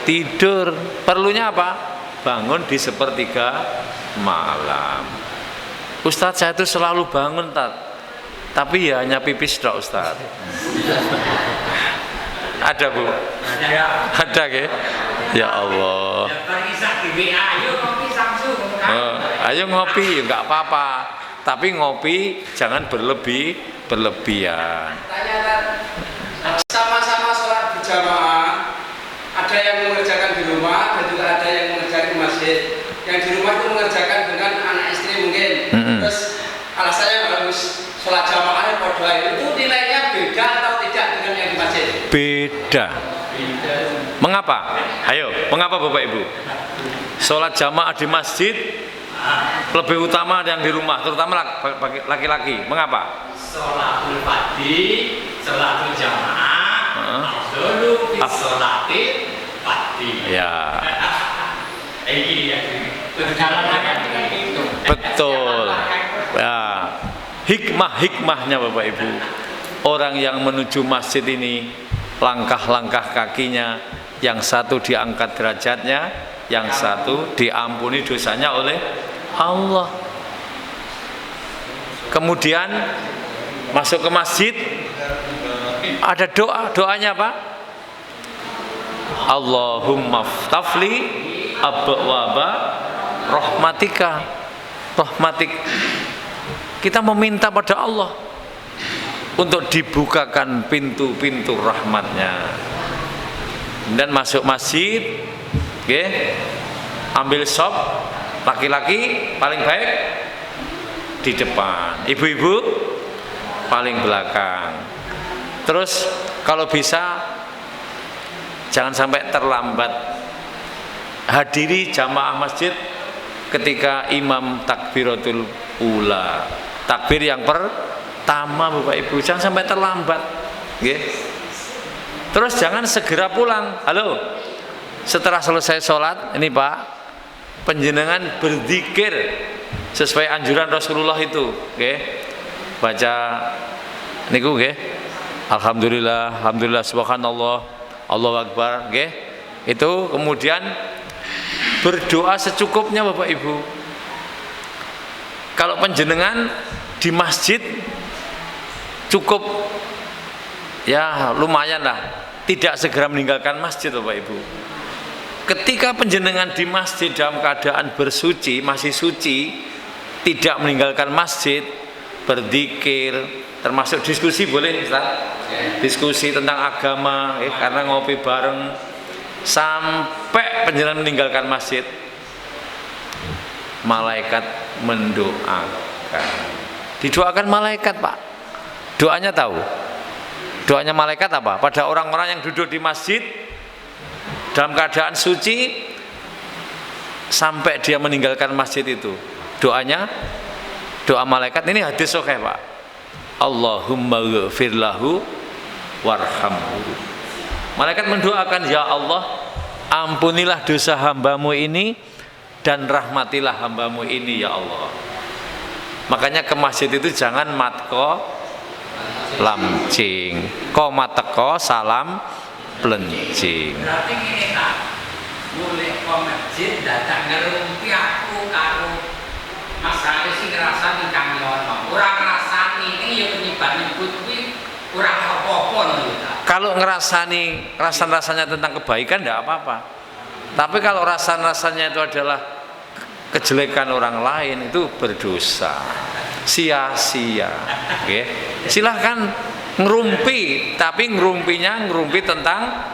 tidur. Perlunya apa? Bangun di 1/3 malam. Ustadz saya itu selalu bangun tapi ya hanya pipis tok Ustadz. Ada Bu? Ada ke? Ya Allah. Ayo ngopi, nggak apa-apa. Tapi ngopi jangan berlebihan.
Sama-sama sholat berjamaah. Ada yang mengerjakan di rumah dan juga ada yang mengerjakan di masjid. Yang di rumah itu mengerjakan dengan anak istri mungkin. Terus alasannya harus sholat jamaahnya podo itu nilainya beda atau tidak dengan yang di masjid?
Beda. Mengapa? Ayo, mengapa Bapak Ibu? Sholat jamaah di masjid lebih utama yang di rumah, terutama bagi laki-laki. Mengapa?
Sholatul fardhi, sholatul jamaah, dulu sholatil fardhi.
Ya.
Ini ya.
Betul. Ya. Hikmahnya Bapak Ibu. Orang yang menuju masjid ini, langkah-langkah kakinya, yang satu diangkat derajatnya, yang satu diampuni dosanya oleh Allah. Kemudian masuk ke masjid, ada doanya apa? Allahumma ftafli abwaba rahmatika. Kita meminta pada Allah untuk dibukakan pintu-pintu rahmatnya. Dan masuk masjid, ambil sop, laki-laki paling baik di depan, ibu-ibu paling belakang. Terus kalau bisa jangan sampai terlambat, hadiri jamaah masjid ketika imam takbiratul ula, takbir yang pertama Bapak Ibu, jangan sampai terlambat. Terus jangan segera pulang. Halo, setelah selesai sholat ini Pak, penjenengan berzikir sesuai anjuran Rasulullah itu, baca niku, alhamdulillah, alhamdulillah, subhanallah, Allahu akbar, itu kemudian berdoa secukupnya Bapak Ibu. Kalau penjenengan di masjid cukup ya lumayan lah, tidak segera meninggalkan masjid Bapak Ibu. Ketika penjenengan di masjid dalam keadaan bersuci, masih suci, tidak meninggalkan masjid, berzikir, termasuk diskusi boleh Ustaz? Diskusi tentang agama, karena ngopi bareng, sampai penjenengan meninggalkan masjid, malaikat mendoakan. Didoakan malaikat Pak. Doanya tahu? Doanya malaikat apa? Pada orang-orang yang duduk di masjid dalam keadaan suci sampai dia meninggalkan masjid itu, doanya, doa malaikat ini hadis sahih Pak. Allahumma ghfir lahu warhamhu. Malaikat mendoakan, ya Allah, ampunilah dosa hambamu ini dan rahmatilah hambamu ini ya Allah. Makanya ke masjid itu jangan matko lamcing, mateko salam plencing.
Berarti gini Kak, boleh ke masjid datang ngerumpi aku karo Mas Rani sih ngerasa di kamiono. Orang ngerasani ini ya penyebab-nyebut kuwi ora apa-apa lho.
Kalau ngerasani rasa-rasanya tentang kebaikan tidak apa-apa. Tapi kalau rasa-rasanya itu adalah kejelekan orang lain, itu berdosa, sia-sia. Silahkan ngerumpi, tapi ngerumpi tentang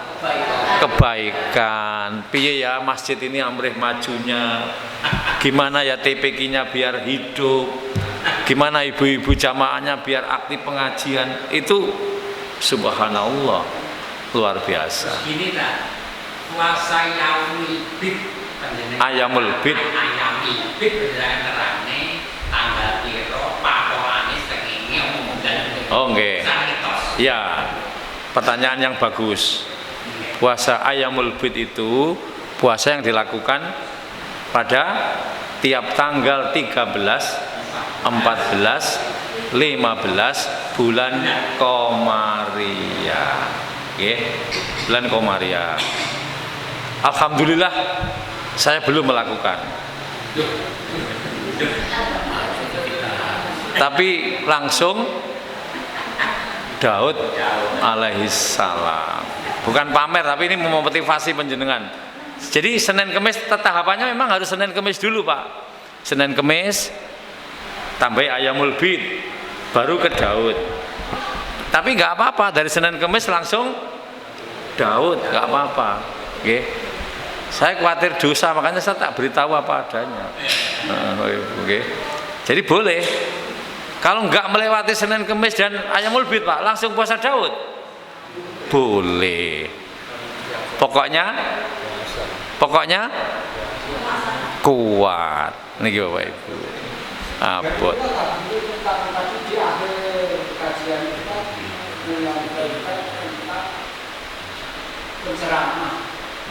kebaikan. Piye ya masjid ini amrih majunya, gimana ya TPQ-nya biar hidup, gimana ibu-ibu jamaahnya biar aktif pengajian. Itu subhanallah, luar biasa.
Gini lah, puasa yaumul bid,
Ayamul bid,
ayamul bid terane tanggal piro patokane sengenge umumdan.
Oh nggih. Ya, pertanyaan yang bagus. Puasa Ayamul Bid itu puasa yang dilakukan pada tiap tanggal 13, 14, 15 bulan Komariah. Bulan Komariah. Alhamdulillah saya belum melakukan. Tapi langsung Daud alaihissalam bukan pamer tapi ini memotivasi panjenengan. Jadi Senin Kemis tahapannya memang harus Senin Kemis dulu Pak. Senin Kemis tambah Ayamul Bid baru ke Daud. Tapi nggak apa-apa, dari Senin Kemis langsung Daud, nggak apa-apa. Oke. Saya khawatir dosa, makanya saya tak beritahu apa adanya. Oke. Jadi boleh. Kalau nggak melewati Senin Kemis dan Ayamul Bid Pak, langsung puasa Daud. Boleh. Pokoknya kuat. Niki Bapak Ibu. Abot.
Di akhir kajian kita menyampaikan tentang penceramah.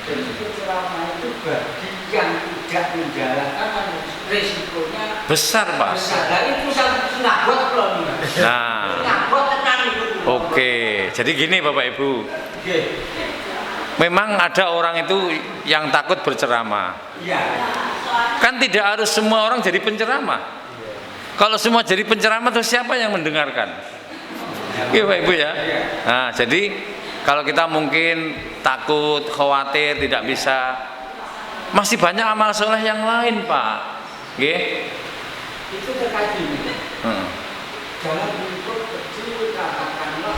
Jadi penceramah itu bagi yang tidak menjalankan risikonya
Besar Pak.
besar. Nah itu sudah buat belum?
Nah.
Buat tekan itu.
Oke. Jadi gini Bapak Ibu. Memang ada orang itu yang takut berceramah.
Iya.
Kan tidak harus semua orang jadi penceramah. Kalau semua jadi penceramah terus siapa yang mendengarkan? Iya Pak Ibu ya. Nah, jadi kalau kita mungkin takut, khawatir, tidak bisa, masih banyak amal soleh yang lain Pak. Nggih.
Itu terkait ini. Dalam bentuk kecil katakanlah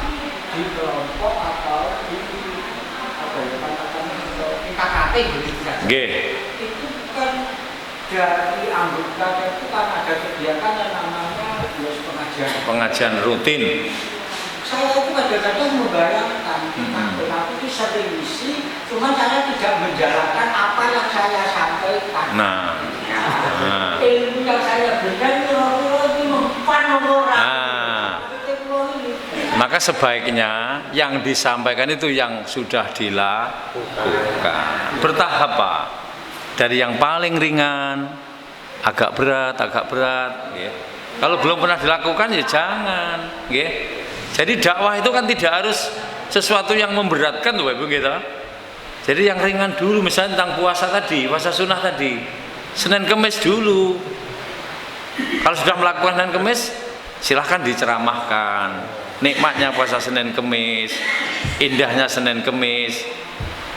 di kelompok atau di KKT begitu saja.
Nggih.
Itu kan dari anggota itu kan ada kegiatan yang namanya pengajian.
Pengajian rutin.
Saya itu kadang-kadang membayangkan aku itu seriusi, cuma saya tidak menjalankan apa yang saya sampaikan.
Nah.
Ilmu yang saya berikan itu mempan orang.
Maka sebaiknya yang disampaikan itu yang sudah dilakukan. Bertahap Pak. Dari yang paling ringan, agak berat, ya. Kalau belum pernah dilakukan ya jangan, ya. Jadi dakwah itu kan tidak harus sesuatu yang memberatkan Bapak Ibu gitu. Jadi yang ringan dulu, misalnya tentang puasa tadi, puasa sunnah tadi, Senin Kemis dulu. Kalau sudah melakukan Senin Kemis, silahkan diceramahkan. Nikmatnya puasa Senin Kemis, indahnya Senin Kemis.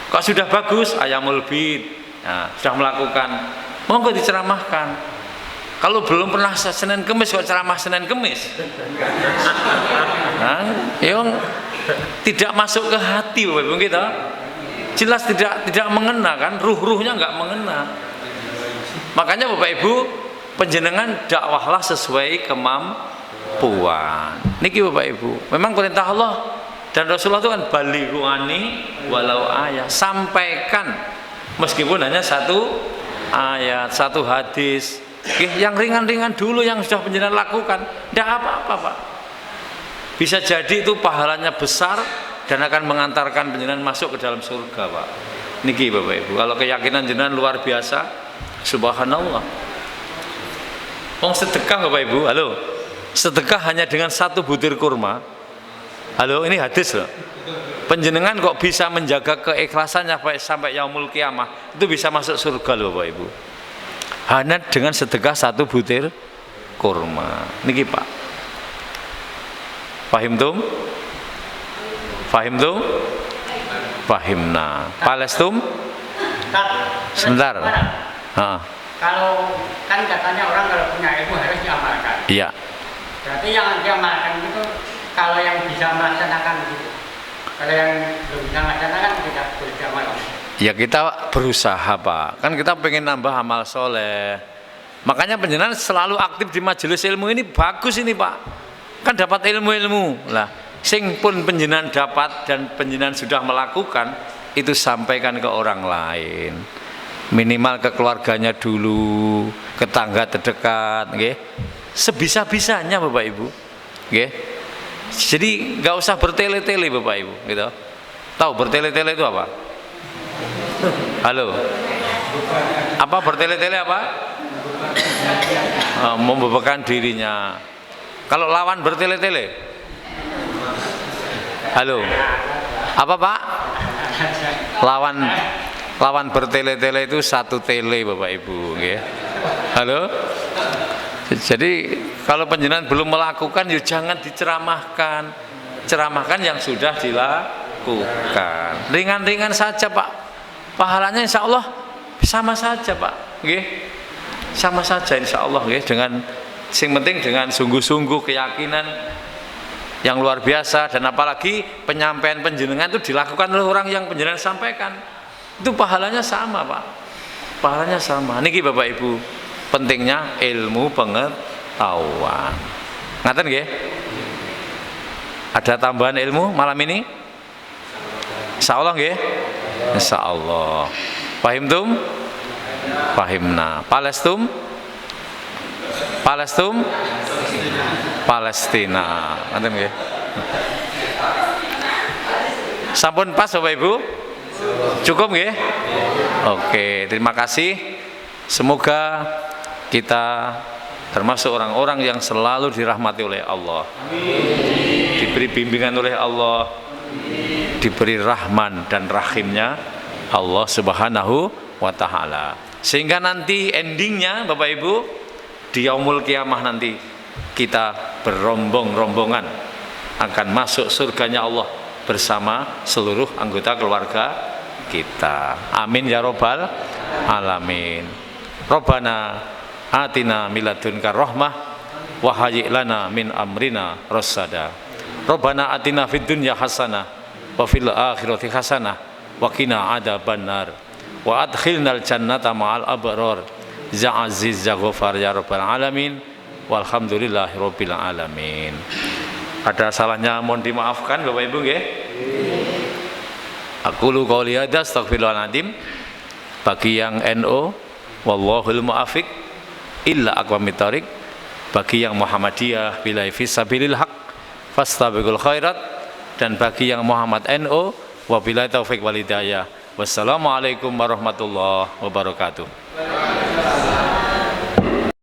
Kok sudah bagus Ayamul Bid, nah, sudah melakukan, monggo diceramahkan. Kalau belum pernah Senin Kemis kok ceramah Senin Kemis, nah, yang tidak masuk ke hati Bapak Ibu kita, jelas tidak mengena kan, ruh-ruhnya nggak mengena. Makanya Bapak Ibu panjenengan dakwahlah sesuai kemampuan. Niki Bapak Ibu, memang perintah Allah dan Rasulullah itu kan balighu anni walau ayat, sampaikan meskipun hanya satu ayat, satu hadis. Yang ringan-ringan dulu yang sudah panjenengan lakukan, tidak apa-apa Pak. Bisa jadi itu pahalanya besar dan akan mengantarkan panjenengan masuk ke dalam surga Pak. Niki Bapak Ibu, kalau keyakinan jenengan luar biasa, subhanallah. Wong sedekah Bapak Ibu, halo, sedekah hanya dengan 1 butir kurma. Halo, ini hadis loh. Panjenengan kok bisa menjaga keikhlasannya sampai yaumul kiamah, itu bisa masuk surga loh Bapak Ibu. Hanya dengan sedekah 1 butir kurma. Niki Pak. Fahim tum? Fahimna. Palestum? Sebentar.
Kalau kan katanya orang kalau punya ilmu harus diamalkan.
Iya.
Berarti yang diamalkan itu kalau yang bisa melaksanakan begitu. Kalau yang belum bisa melaksanakan tidak boleh diamalkan.
Ya kita berusaha Pak, kan kita pengen nambah amal soleh. Makanya panjenengan selalu aktif di majelis ilmu ini bagus ini Pak. Kan dapat ilmu-ilmu lah. Sing pun panjenengan dapat dan panjenengan sudah melakukan, itu sampaikan ke orang lain. Minimal ke keluarganya dulu, ke tangga terdekat, okay? Sebisa-bisanya Bapak Ibu, okay? Jadi nggak usah bertele-tele Bapak Ibu, gitu. Tahu bertele-tele itu apa? Halo, apa bertele-tele apa? Membebankan dirinya. Kalau lawan bertele-tele, halo, apa Pak? Lawan bertele-tele itu 1 tele Bapak Ibu, okay? Halo. Jadi kalau panjenengan belum melakukan, ya jangan diceramahkan. Ceramahkan yang sudah dilakukan. lakukan. Ringan-ringan saja Pak, pahalanya insya Allah sama saja Pak, nggih. Sama saja insya Allah nggih, dengan sing penting dengan sungguh-sungguh keyakinan yang luar biasa, dan apalagi penyampaian penjenengan itu dilakukan oleh orang yang penjenengan sampaikan, itu pahalanya sama Pak, pahalanya sama. Niki Bapak Ibu, pentingnya ilmu pengetahuan. Ngaten nggih? Ada tambahan ilmu malam ini? Insya Allah nggih? Insya Allah. Pahimtum? Pahimna. Palestum? Palestum? Palestina. Ngaten nggih? Sampun pas Bapak Ibu? Cukup nggih? Oke, terima kasih. Semoga kita termasuk orang-orang yang selalu dirahmati oleh Allah. Diberi bimbingan oleh Allah, diberi rahman dan rahimnya Allah Subhanahu wa ta'ala, sehingga nanti endingnya Bapak Ibu di yaumul kiamah nanti kita berombong-rombongan akan masuk surganya Allah bersama seluruh anggota keluarga kita. Amin ya robbal alamin. Robbana atina miladunka rahmah wa hayyi lana min amrina rasyada. Robbana atina fid dunya hasanah wa fil akhirati hasanah wa qina adzabannar wa adkhilnal jannata ma'al abrar ya aziz ya ghafar ya rabbal alamin walhamdulillahi rabbil alamin. Ada salahnya mohon dimaafkan Bapak Ibu nggih. Aqulu qouli hadza astaghfirullahaladzim. Bagi yang NO wallahul muafiq illa aqwamit thariq. Bagi yang Muhammadiyah billahi fisabilil haq fastabiqul khairat, dan bagi yang Muhammad NO wabillahi taufiq wal hidayah. Wassalamualaikum warahmatullahi wabarakatuh.